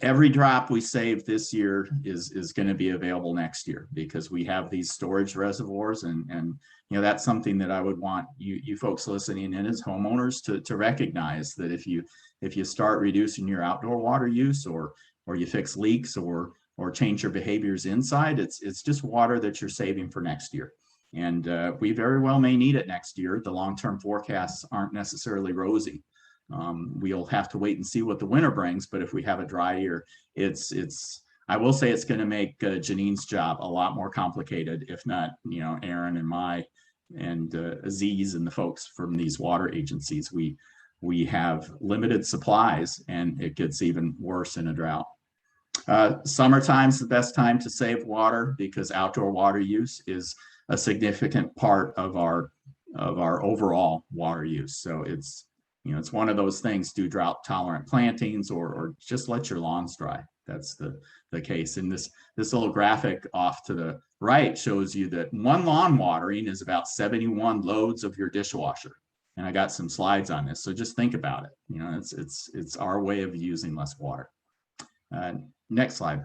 Every drop we save this year is going to be available next year because we have these storage reservoirs, and that's something that I would want you folks listening in as homeowners to recognize, that if you start reducing your outdoor water use or you fix leaks or change your behaviors inside, it's just water that you're saving for next year. And we very well may need it next year. The long-term forecasts aren't necessarily rosy. We'll have to wait and see what the winter brings, but if we have a dry year, I will say it's going to make Janine's job a lot more complicated, if not, Aaron and Aziz and the folks from these water agencies. We have limited supplies, and it gets even worse in a drought. Summertime's the best time to save water because outdoor water use is a significant part of our overall water use. So it's one of those things, do drought tolerant plantings or just let your lawns dry. That's the case. And this little graphic off to the right shows you that one lawn watering is about 71 loads of your dishwasher. And I got some slides on this. So just think about it. It's our way of using less water. Next slide.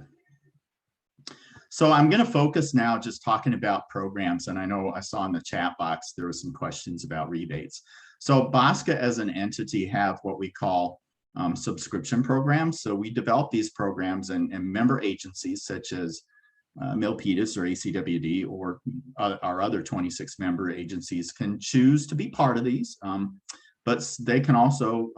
So I'm going to focus now just talking about programs. And I know I saw in the chat box, there were some questions about rebates. So Bosco as an entity have what we call subscription programs. So we develop these programs, and member agencies such as Milpitas or ACWD or our other 26 member agencies can choose to be part of these. But they can also,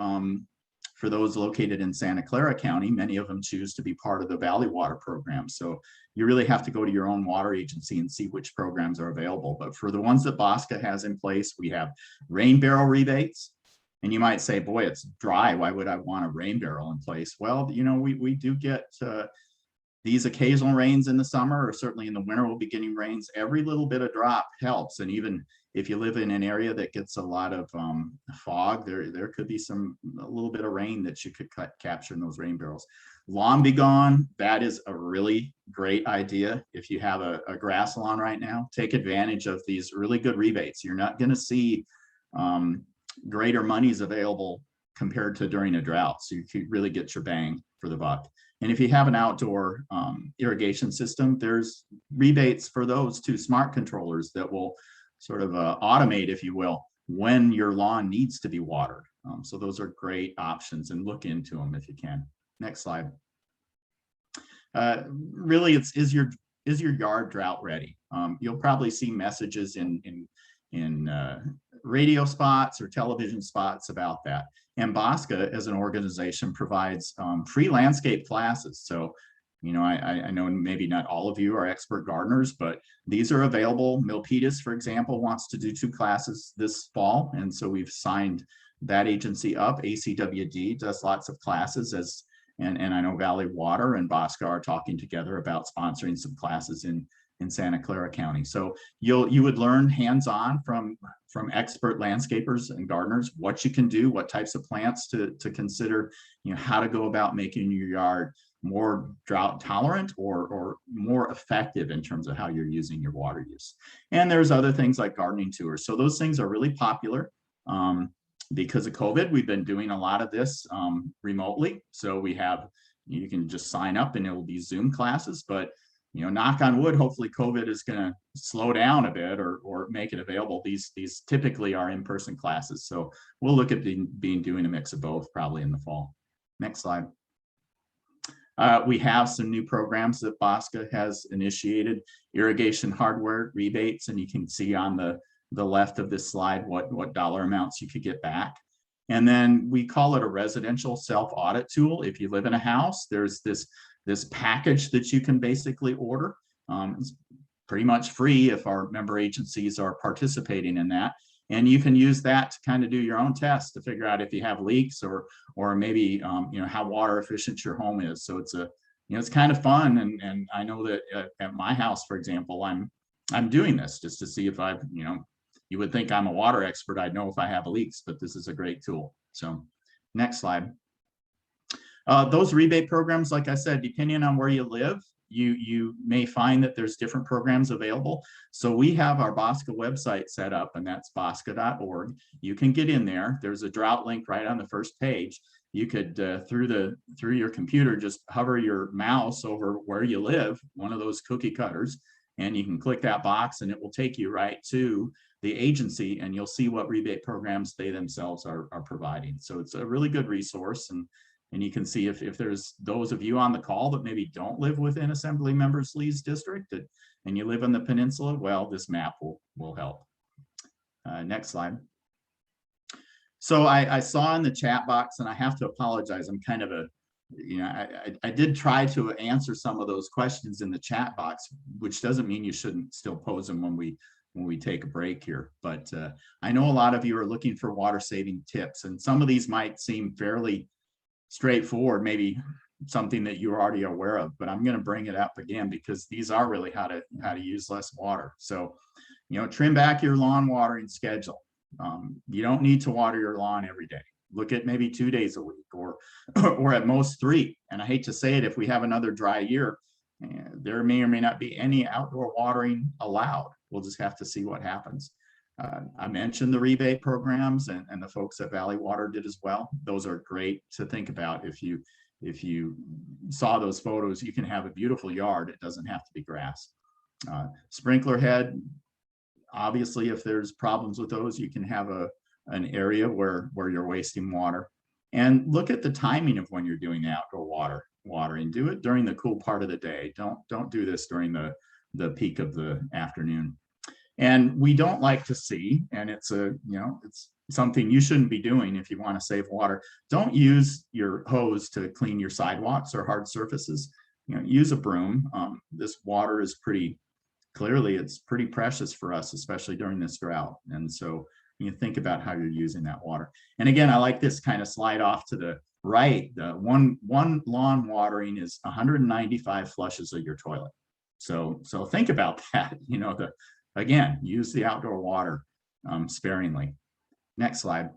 for those located in Santa Clara County, many of them choose to be part of the Valley Water program. So you really have to go to your own water agency and see which programs are available. But for the ones that BOSCA has in place, we have rain barrel rebates. And you might say, boy, it's dry. Why would I want a rain barrel in place? Well, you know, we do get these occasional rains in the summer, or certainly in the winter, we'll be getting rains. Every little bit of drop helps. And even if you live in an area that gets a lot of fog, there could be a little bit of rain that you could capture in those rain barrels. Lawn be gone, that is a really great idea. If you have a grass lawn right now, take advantage of these really good rebates. You're not going to see greater monies available compared to during a drought. So you could really get your bang for the buck. And if you have an outdoor irrigation system, there's rebates for those too, smart controllers that will sort of automate, if you will, when your lawn needs to be watered. So those are great options, and look into them if you can. Next slide. Really, is your yard drought ready? You'll probably see messages in radio spots or television spots about that. And BOSCA as an organization provides free landscape classes. So, you know, I know maybe not all of you are expert gardeners, but these are available. Milpitas, for example, wants to do 2 classes this fall. And so we've signed that agency up. ACWD does lots of classes, and I know Valley Water and BOSCA are talking together about sponsoring some classes in Santa Clara County. So you would learn hands-on from expert landscapers and gardeners what you can do, what types of plants to consider, you know, how to go about making your yard more drought tolerant or more effective in terms of how you're using your water use. And there's other things like gardening tours. So those things are really popular. Because of COVID, we've been doing a lot of this remotely. So you can just sign up and it will be Zoom classes, but you know, knock on wood, hopefully COVID is going to slow down a bit or make it available. These typically are in-person classes. So we'll look at doing a mix of both probably in the fall. Next slide. We have some new programs that BOSCA has initiated, irrigation hardware rebates, and you can see on the left of this slide what dollar amounts you could get back. And then we call it a residential self-audit tool. If you live in a house, there's this package that you can basically order. It's pretty much free if our member agencies are participating in that. And you can use that to kind of do your own tests to figure out if you have leaks or maybe you know, how water efficient your home is. So it's it's kind of fun. And I know that at my house, for example, I'm doing this just to see if I've, you would think I'm a water expert. I'd know if I have leaks, but this is a great tool. So next slide. Those rebate programs, like I said, depending on where you live, you may find that there's different programs available. So we have our BOSCA website set up, and that's bosca.org. You can get in there. There's a drought link right on the first page. You could, through your computer, just hover your mouse over where you live, one of those cookie cutters, and you can click that box and it will take you right to the agency, and you'll see what rebate programs they themselves are providing. So it's a really good resource, and you can see if there's those of you on the call that maybe don't live within Assemblymember Lee's district and you live on the peninsula, well, this map will help. Next slide. So I saw in the chat box, and I have to apologize. I'm kind of I did try to answer some of those questions in the chat box, which doesn't mean you shouldn't still pose them when we take a break here. But I know a lot of you are looking for water saving tips, and some of these might seem fairly straightforward, maybe something that you're already aware of, but I'm going to bring it up again because these are really how to use less water. So, trim back your lawn watering schedule. You don't need to water your lawn every day. Look at maybe 2 days a week or at most 3. And I hate to say it, if we have another dry year, there may or may not be any outdoor watering allowed. We'll just have to see what happens. I mentioned the rebate programs, and the folks at Valley Water did as well. Those are great to think about. If you saw those photos, you can have a beautiful yard. It doesn't have to be grass. Sprinkler head, obviously, if there's problems with those, you can have an area where you're wasting water. And look at the timing of when you're doing the outdoor watering. Do it during the cool part of the day. Don't do this during the peak of the afternoon. And we don't like to see, and it's something you shouldn't be doing if you want to save water. Don't use your hose to clean your sidewalks or hard surfaces. Use a broom. This water is pretty precious for us, especially during this drought. And so you think about how you're using that water. And again, I like this kind of slide off to the right. The one lawn watering is 195 flushes of your toilet. So think about that. Again, use the outdoor water sparingly. Next slide.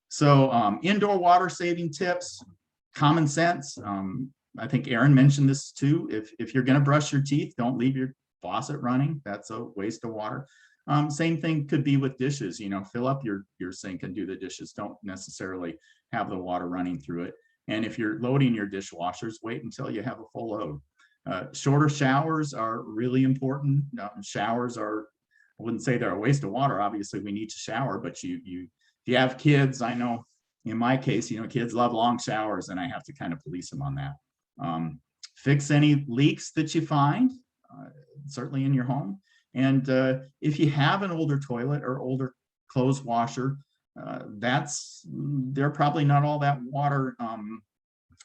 So indoor water saving tips, common sense. I think Aaron mentioned this too. If you're going to brush your teeth, don't leave your faucet running. That's a waste of water. Same thing could be with dishes. Fill up your sink and do the dishes. Don't necessarily have the water running through it. And if you're loading your dishwashers, wait until you have a full load. Shorter showers are really important. Showers are, I wouldn't say they're a waste of water. Obviously, we need to shower, but if you have kids, I know in my case, kids love long showers, and I have to kind of police them on that. Fix any leaks that you find, certainly in your home. And if you have an older toilet or older clothes washer, they're probably not all that water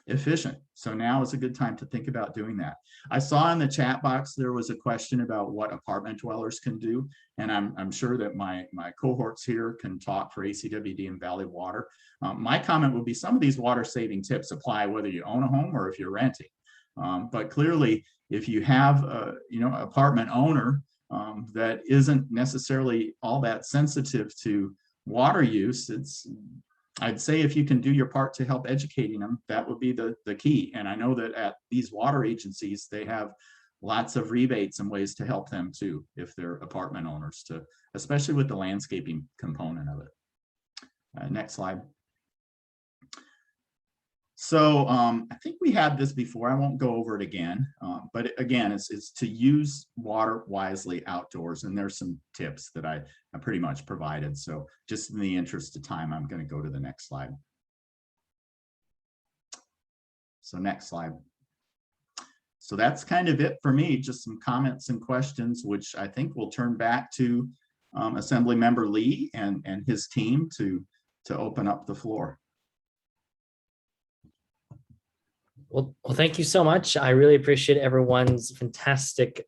efficient. So now is a good time to think about doing that. I saw in the chat box there was a question about what apartment dwellers can do, and I'm sure that my cohorts here can talk for ACWD and Valley Water. My comment would be some of these water saving tips apply whether you own a home or if you're renting. But clearly, if you have apartment owner that isn't necessarily all that sensitive to water use, I'd say if you can do your part to help educating them, that would be the key. And I know that at these water agencies, they have lots of rebates and ways to help them too, if they're apartment owners, especially with the landscaping component of it. Next slide. So I think we had this before. I won't go over it again, but again, it's to use water wisely outdoors. And there's some tips that I pretty much provided. So just in the interest of time, I'm going to go to the next slide. So next slide. So that's kind of it for me, just some comments and questions, which I think we'll turn back to Assemblymember Lee and his team to open up the floor. Well, thank you so much. I really appreciate everyone's fantastic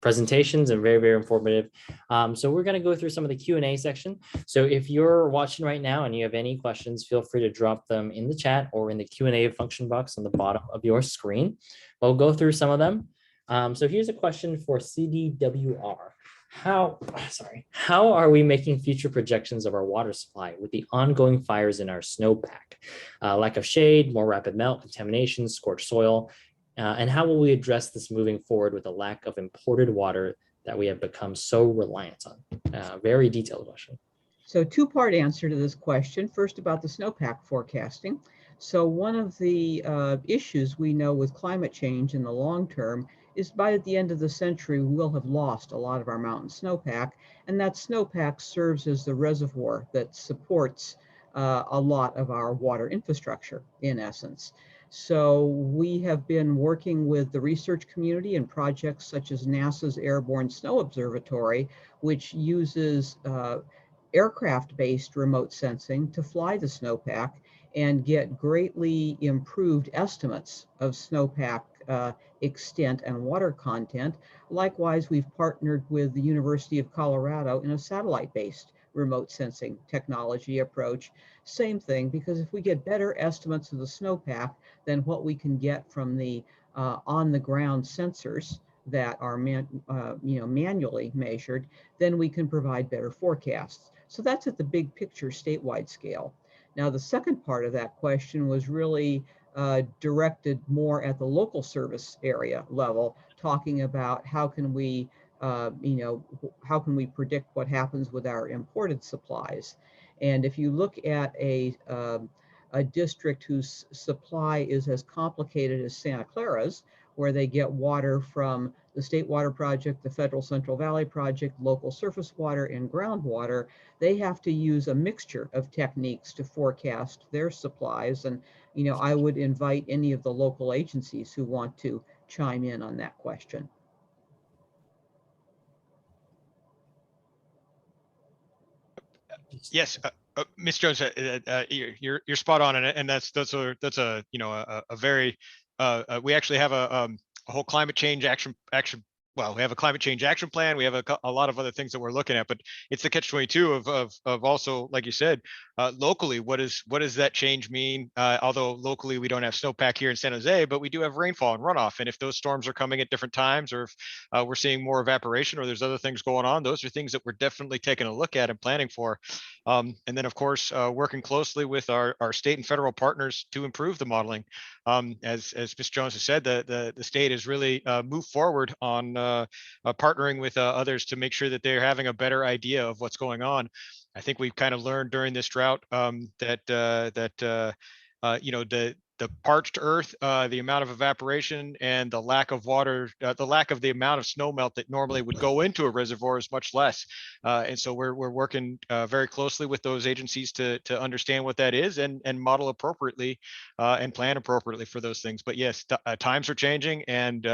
presentations and very, very informative. So we're going to go through some of the Q&A section. So if you're watching right now and you have any questions, feel free to drop them in the chat or in the Q&A function box on the bottom of your screen. We'll go through some of them. So here's a question for CDWR. How are we making future projections of our water supply with the ongoing fires in our snowpack? Lack of shade, more rapid melt, contamination, scorched soil, and how will we address this moving forward with the lack of imported water that we have become so reliant on? Very detailed question. So two-part answer to this question. First, about the snowpack forecasting. So one of the issues we know with climate change in the long term is by the end of the century, we'll have lost a lot of our mountain snowpack, and that snowpack serves as the reservoir that supports a lot of our water infrastructure, in essence. So we have been working with the research community and projects such as NASA's Airborne Snow Observatory, which uses aircraft-based remote sensing to fly the snowpack and get greatly improved estimates of snowpack extent and water content. Likewise, we've partnered with the University of Colorado in a satellite-based remote sensing technology approach. Same thing, because if we get better estimates of the snowpack than what we can get from the on-the-ground sensors that are manually measured, then we can provide better forecasts. So that's at the big picture statewide scale. Now, the second part of that question was really directed more at the local service area level, talking about how can we, how can we predict what happens with our imported supplies. And if you look at a district whose supply is as complicated as Santa Clara's, where they get water from the State Water Project, the Federal Central Valley Project, local surface water, and groundwater, they have to use a mixture of techniques to forecast their supplies. And, I would invite any of the local agencies who want to chime in on that question. Yes, Ms. Jones, you're spot on, and that's a a very we actually have a whole climate change action. Well, we have a climate change action plan. We have a lot of other things that we're looking at, but it's the catch-22 of also, like you said, locally, what does that change mean? Although locally we don't have snowpack here in San Jose, but we do have rainfall and runoff. And if those storms are coming at different times, or if we're seeing more evaporation, or there's other things going on, those are things that we're definitely taking a look at and planning for. And then, of course, working closely with our state and federal partners to improve the modeling. As Ms. Jones has said, the state has really moved forward on partnering with others to make sure that they're having a better idea of what's going on. I think we've kind of learned during this drought the parched earth, the amount of evaporation, and the lack of water, the lack of the amount of snow melt that normally would go into a reservoir is much less. And so we're working very closely with those agencies to understand what that is and model appropriately and plan appropriately for those things. But yes, times are changing, and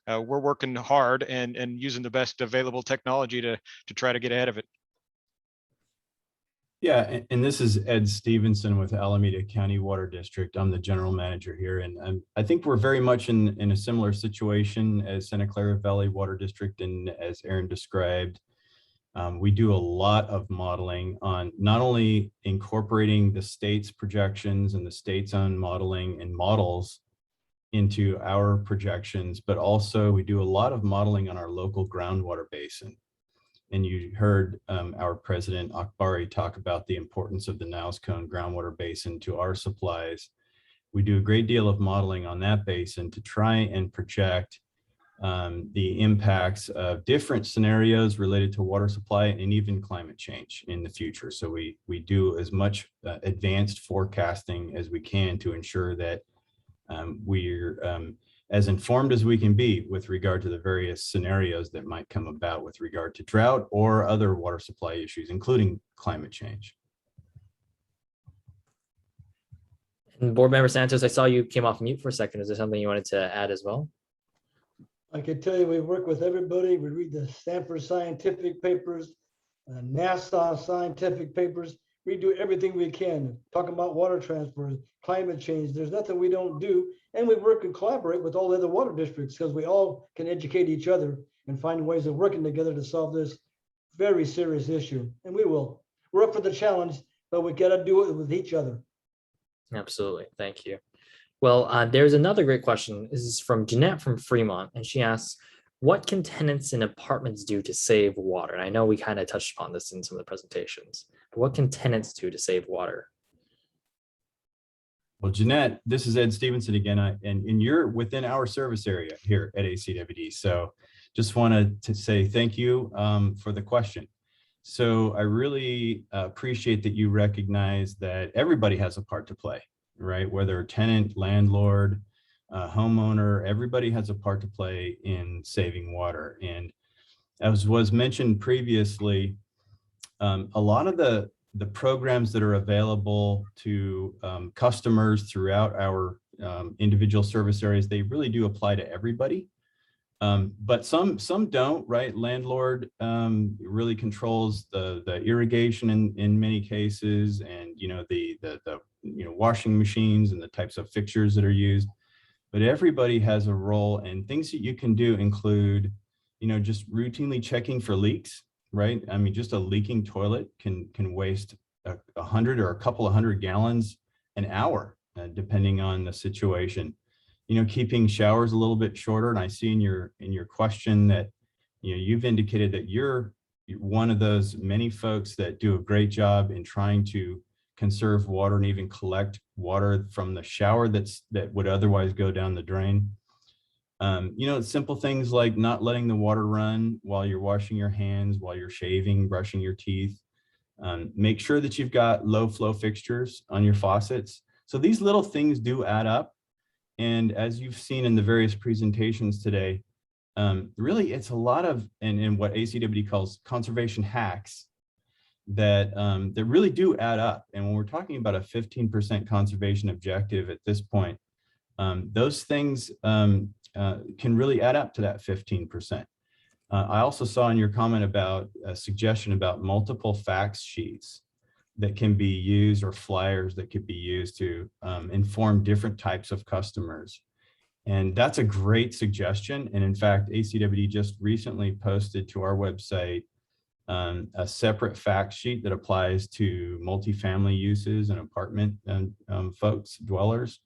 we're working hard and using the best available technology to try to get ahead of it. Yeah, and this is Ed Stevenson with Alameda County Water District. I'm the general manager here, and I think we're very much in a similar situation as Santa Clara Valley Water District, and as Aaron described, we do a lot of modeling on not only incorporating the state's projections and the state's own modeling and models into our projections, but also we do a lot of modeling on our local groundwater basin. And you heard our president Akbari talk about the importance of the Niles Cone groundwater basin to our supplies. We do a great deal of modeling on that basin to try and project the impacts of different scenarios related to water supply and even climate change in the future. So we do as much advanced forecasting as we can to ensure that we're as informed as we can be with regard to the various scenarios that might come about with regard to drought or other water supply issues, including climate change. And Board Member Santos, I saw you came off mute for a second. Is there something you wanted to add as well? I can tell you, we work with everybody. We read the Stanford scientific papers, NASA scientific papers. We do everything we can, talking about water transfer, climate change. There's nothing we don't do. And we work and collaborate with all the other water districts because we all can educate each other and find ways of working together to solve this very serious issue. And we will. We're up for the challenge, but we got to do it with each other. Absolutely. Thank you. Well, there's another great question. This is from Jeanette from Fremont, and she asks, what can tenants in apartments do to save water? And I know we kind of touched upon this in some of the presentations, but what can tenants do to save water? Well, Jeanette, this is Ed Stevenson again, and you're within our service area here at ACWD. So just wanted to say thank you for the question. So I really appreciate that you recognize that everybody has a part to play, right? Whether tenant, landlord, homeowner, everybody has a part to play in saving water. And as was mentioned previously, a lot of the programs that are available to customers throughout our individual service areas, they really do apply to everybody. But some don't, right? Landlord really controls the irrigation in many cases, and the washing machines and the types of fixtures that are used. But everybody has a role, and things that you can do include, just routinely checking for leaks, right? I mean, just a leaking toilet can waste 100 or a couple of 100 gallons an hour, depending on the situation. Keeping showers a little bit shorter. And I see in your question that, you've indicated that you're one of those many folks that do a great job in trying to conserve water and even collect water from the shower that would otherwise go down the drain. Simple things like not letting the water run while you're washing your hands, while you're shaving, brushing your teeth. Make sure that you've got low flow fixtures on your faucets. So these little things do add up. And as you've seen in the various presentations today, really it's a lot of, and what ACWD calls conservation hacks that that really do add up. And when we're talking about a 15% conservation objective at this point, those things can really add up to that 15%. I also saw in your comment about a suggestion about multiple facts sheets that can be used, or flyers that could be used to inform different types of customers. And that's a great suggestion. And in fact, ACWD just recently posted to our website a separate fact sheet that applies to multifamily uses and apartment folks, dwellers.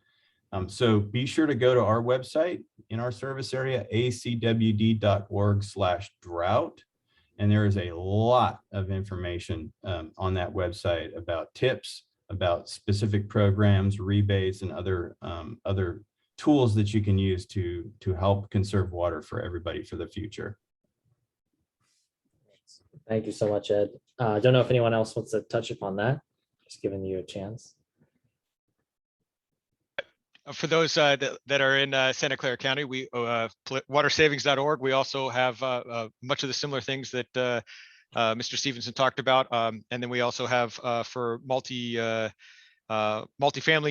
So be sure to go to our website in our service area, acwd.org/drought. And there is a lot of information on that website about tips, about specific programs, rebates, and other tools that you can use to help conserve water for everybody for the future. Thank you so much, Ed. I don't know if anyone else wants to touch upon that. Just giving you a chance. For those that are in Santa Clara County, we watersavings.org. We also have much of the similar things that Mr. Stevenson talked about, and then we also have for multifamily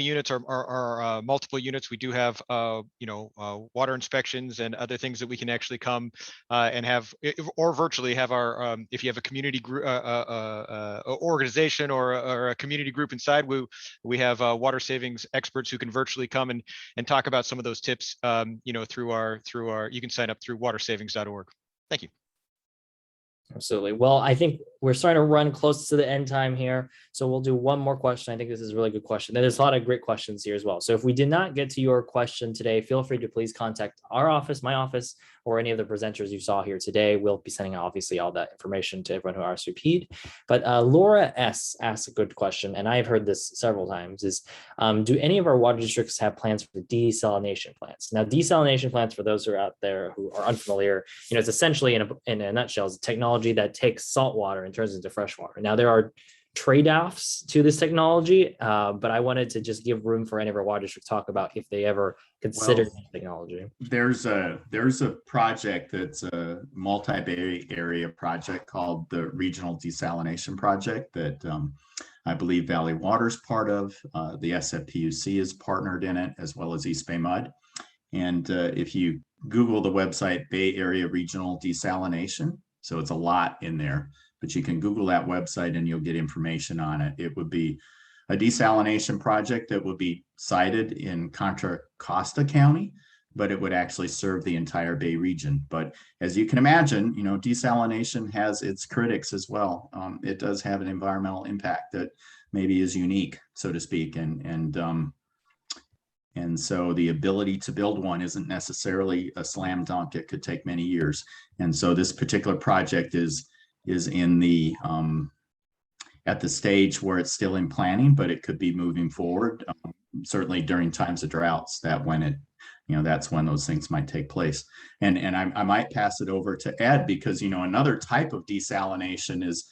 units or multiple units, we do have water inspections and other things that we can actually come and have, or virtually have our if you have a community group organization or a community group inside, we have water savings experts who can virtually come and talk about some of those tips through our you can sign up through watersavings.org. Thank you. Absolutely. Well, I think we're starting to run close to the end time here. So we'll do one more question. I think this is a really good question. There's a lot of great questions here as well. So if we did not get to your question today, feel free to please contact our office, my office, or any of the presenters you saw here today. We'll be sending out obviously all that information to everyone who RSVP'd. But Laura S. asked a good question, and I've heard this several times, is do any of our water districts have plans for desalination plants? Now, desalination plants, for those who are out there who are unfamiliar, it's essentially in a nutshell, is a technology that takes salt water and turns it into fresh water. Now, there are trade-offs to this technology, but I wanted to just give room for any of our water districts to talk about if they ever consider this technology. There's a project that's a multi-bay area project called the Regional Desalination Project that I believe Valley Water is part of. The SFPUC is partnered in it, as well as East Bay Mud. And if you Google the website Bay Area Regional Desalination, so it's a lot in there, but you can Google that website and you'll get information on it. It would be a desalination project that would be sited in Contra Costa County, but it would actually serve the entire Bay region. But as you can imagine, desalination has its critics as well. It does have an environmental impact that maybe is unique, so to speak. And so the ability to build one isn't necessarily a slam dunk. It could take many years. And so this particular project is in the at the stage where it's still in planning, but it could be moving forward. Certainly during times of droughts, that's when those things might take place. And I might pass it over to Ed, because another type of desalination is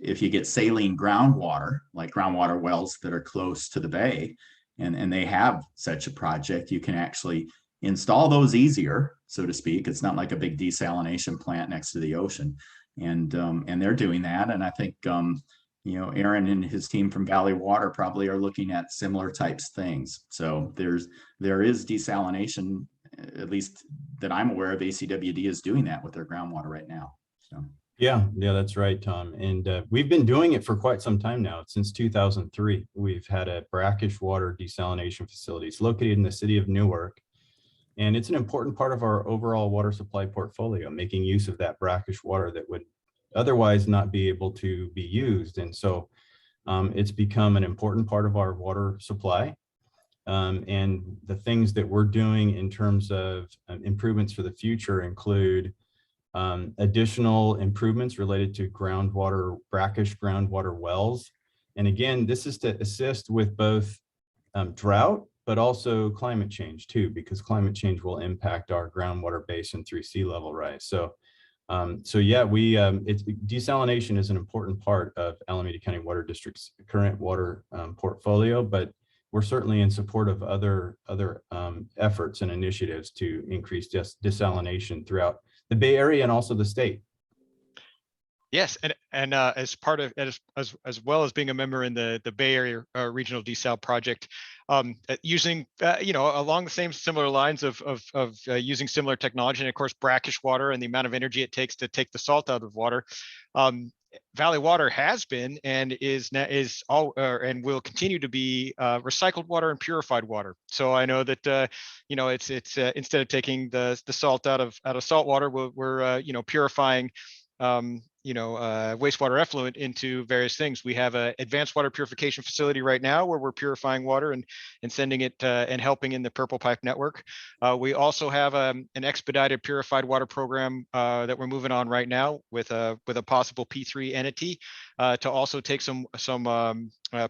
if you get saline groundwater, like groundwater wells that are close to the bay, and they have such a project, you can actually install those easier, so to speak. It's not like a big desalination plant next to the ocean, and they're doing that. And I think Aaron and his team from Valley Water probably are looking at similar types things. So there is desalination, at least that I'm aware of. ACWD is doing that with their groundwater right now. So. Yeah, that's right, Tom. And we've been doing it for quite some time now. Since 2003, we've had a brackish water desalination facility. It's located in the city of Newark. And it's an important part of our overall water supply portfolio, making use of that brackish water that would otherwise not be able to be used. And so it's become an important part of our water supply. And the things that we're doing in terms of improvements for the future include additional improvements related to brackish groundwater wells. And again, this is to assist with both drought, but also climate change too, because climate change will impact our groundwater basin through sea level rise. So yeah, desalination is an important part of Alameda County Water District's current water portfolio, but we're certainly in support of other efforts and initiatives to increase desalination throughout the Bay Area and also the state. Yes, and as part of as well as being a member in the Bay Area Regional Desal Project, using along the same similar lines of using similar technology, and of course brackish water and the amount of energy it takes to take the salt out of water. Valley Water has been and and will continue to be recycled water and purified water. So I know that it's instead of taking the salt out of salt water, we're purifying wastewater effluent into various things. We have an advanced water purification facility right now where we're purifying water and sending it and helping in the Purple Pipe network. We also have an expedited purified water program that we're moving on right now with a possible P3 entity to also take some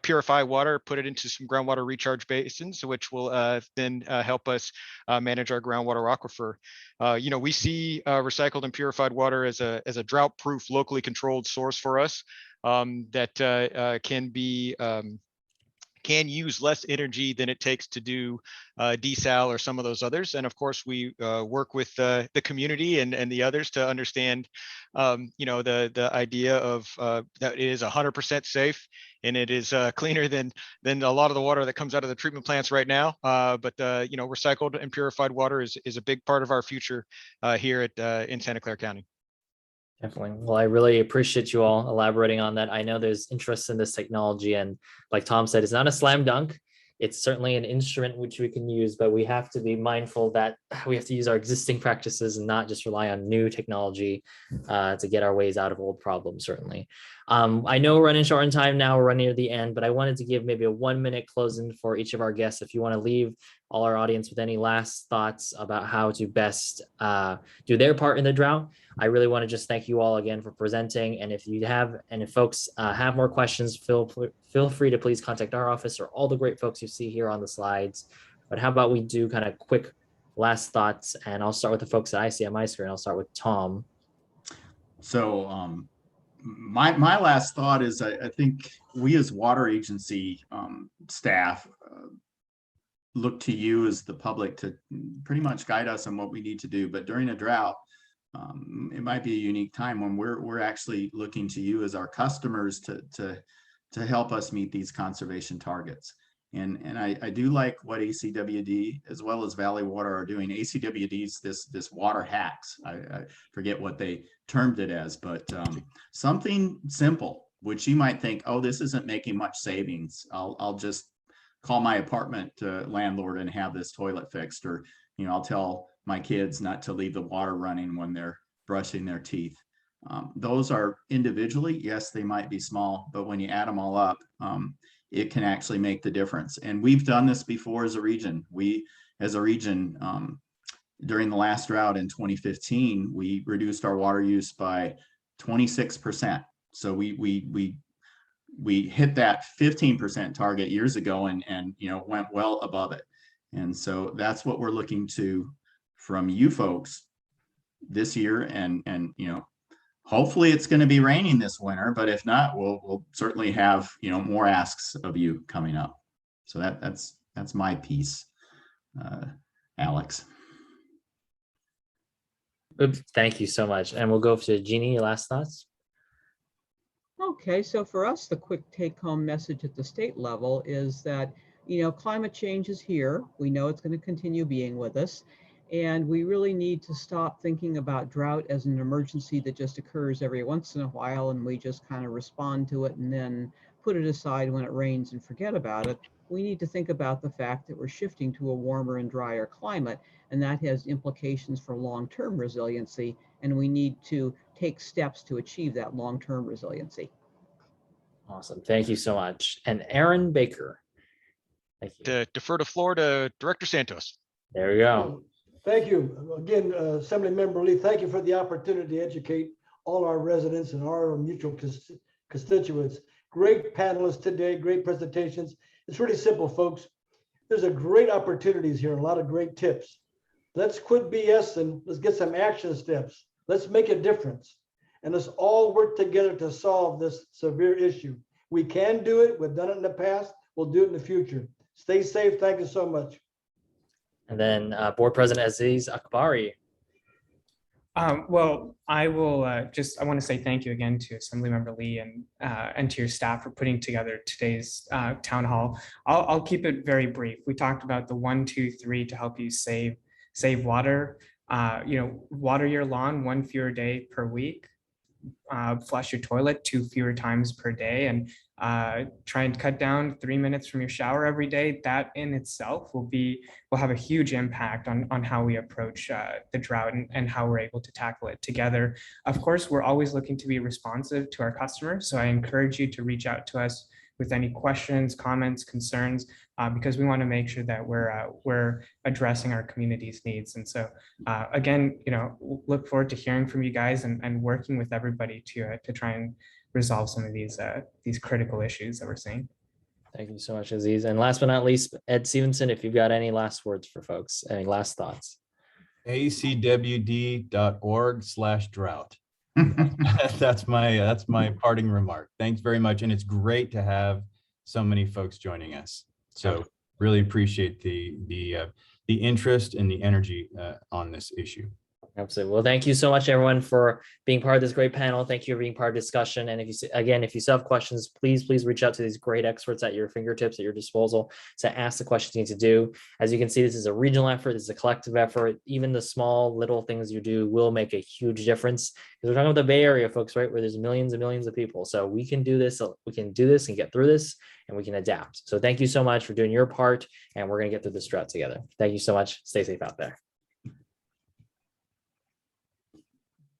purified water, put it into some groundwater recharge basins, which will then help us manage our groundwater aquifer. We see recycled and purified water as a drought-proof, locally controlled source for us that can use less energy than it takes to do desal or some of those others. And of course, we work with the community and the others to understand, the idea of that it is 100% safe and it is cleaner than a lot of the water that comes out of the treatment plants right now. But recycled and purified water is a big part of our future here in Santa Clara County. Definitely. Well, I really appreciate you all elaborating on that. I know there's interest in this technology, and like Tom said, it's not a slam dunk. It's certainly an instrument which we can use, but we have to be mindful that we have to use our existing practices and not just rely on new technology to get our ways out of old problems, certainly. I know we're running short on time now, we're running near the end, but I wanted to give maybe a 1-minute closing for each of our guests. If you want to leave all our audience with any last thoughts about how to best do their part in the drought, I really want to just thank you all again for presenting. And if folks have more questions, feel free to please contact our office or all the great folks you see here on the slides. But how about we do kind of quick last thoughts, and I'll start with the folks that I see on my screen. I'll start with Tom. So my last thought is I think we as water agency staff look to you as the public to pretty much guide us on what we need to do. But during a drought, it might be a unique time when we're actually looking to you as our customers to help us meet these conservation targets. And I do like what ACWD as well as Valley Water are doing. ACWD's this water hacks. I forget what they termed it as, but something simple, which you might think, oh, this isn't making much savings. I'll just call my apartment landlord and have this toilet fixed, or I'll tell my kids not to leave the water running when they're brushing their teeth. Those are individually, yes, they might be small, but when you add them all up, it can actually make the difference. And we've done this before as a region. During the last drought in 2015, we reduced our water use by 26%. So we hit that 15% target years ago and went well above it. And so that's what we're looking to from you folks this year, and hopefully it's going to be raining this winter, but if not, we'll certainly have more asks of you coming up. So that's my piece, Alex. Thank you so much. And we'll go to Jeannie, your last thoughts. Okay, so for us, the quick take-home message at the state level is that climate change is here. We know it's going to continue being with us. And we really need to stop thinking about drought as an emergency that just occurs every once in a while and we just kind of respond to it and then put it aside when it rains and forget about it. We need to think about the fact that we're shifting to a warmer and drier climate, and that has implications for long-term resiliency, and we need to take steps to achieve that long-term resiliency. Awesome. Thank you so much. And Aaron Baker. Thank you. To defer the floor to Director Santos. There we go. Thank you. Again, Assemblymember Lee, thank you for the opportunity to educate all our residents and our mutual constituents. Great panelists today, great presentations. It's really simple, folks. There's a great opportunities here and a lot of great tips. Let's quit BS and let's get some action steps. Let's make a difference. And let's all work together to solve this severe issue. We can do it. We've done it in the past. We'll do it in the future. Stay safe. Thank you so much. And then Board President Aziz Akbari. Well, I will I want to say thank you again to Assemblymember Lee and to your staff for putting together today's town hall. I'll keep it very brief. We talked about the 1, 2, 3 to help you save water. Water your lawn 1 fewer day per week. Flush your toilet 2 fewer times per day, and try and cut down 3 minutes from your shower every day. That in itself will have a huge impact on how we approach the drought and how we're able to tackle it together. Of course, we're always looking to be responsive to our customers, so I encourage you to reach out to us with any questions, comments, concerns, because we want to make sure that we're addressing our community's needs. And so again, look forward to hearing from you guys and working with everybody to try and resolve some of these critical issues that we're seeing. Thank you so much, Aziz. And last but not least, Ed Stevenson, if you've got any last words for folks, any last thoughts? acwd.org/drought. That's my parting remark. Thanks very much. And it's great to have so many folks joining us. So really appreciate the interest and the energy on this issue. Absolutely. Well, thank you so much, everyone, for being part of this great panel. Thank you for being part of the discussion. And if you still have questions, please reach out to these great experts at your fingertips, at your disposal, to ask the questions you need to do. As you can see, this is a regional effort. This is a collective effort. Even the small little things you do will make a huge difference. Because we're talking about the Bay Area, folks, right, where there's millions and millions of people. So we can do this. We can do this and get through this, and we can adapt. So thank you so much for doing your part, and we're going to get through this drought together. Thank you so much. Stay safe out there.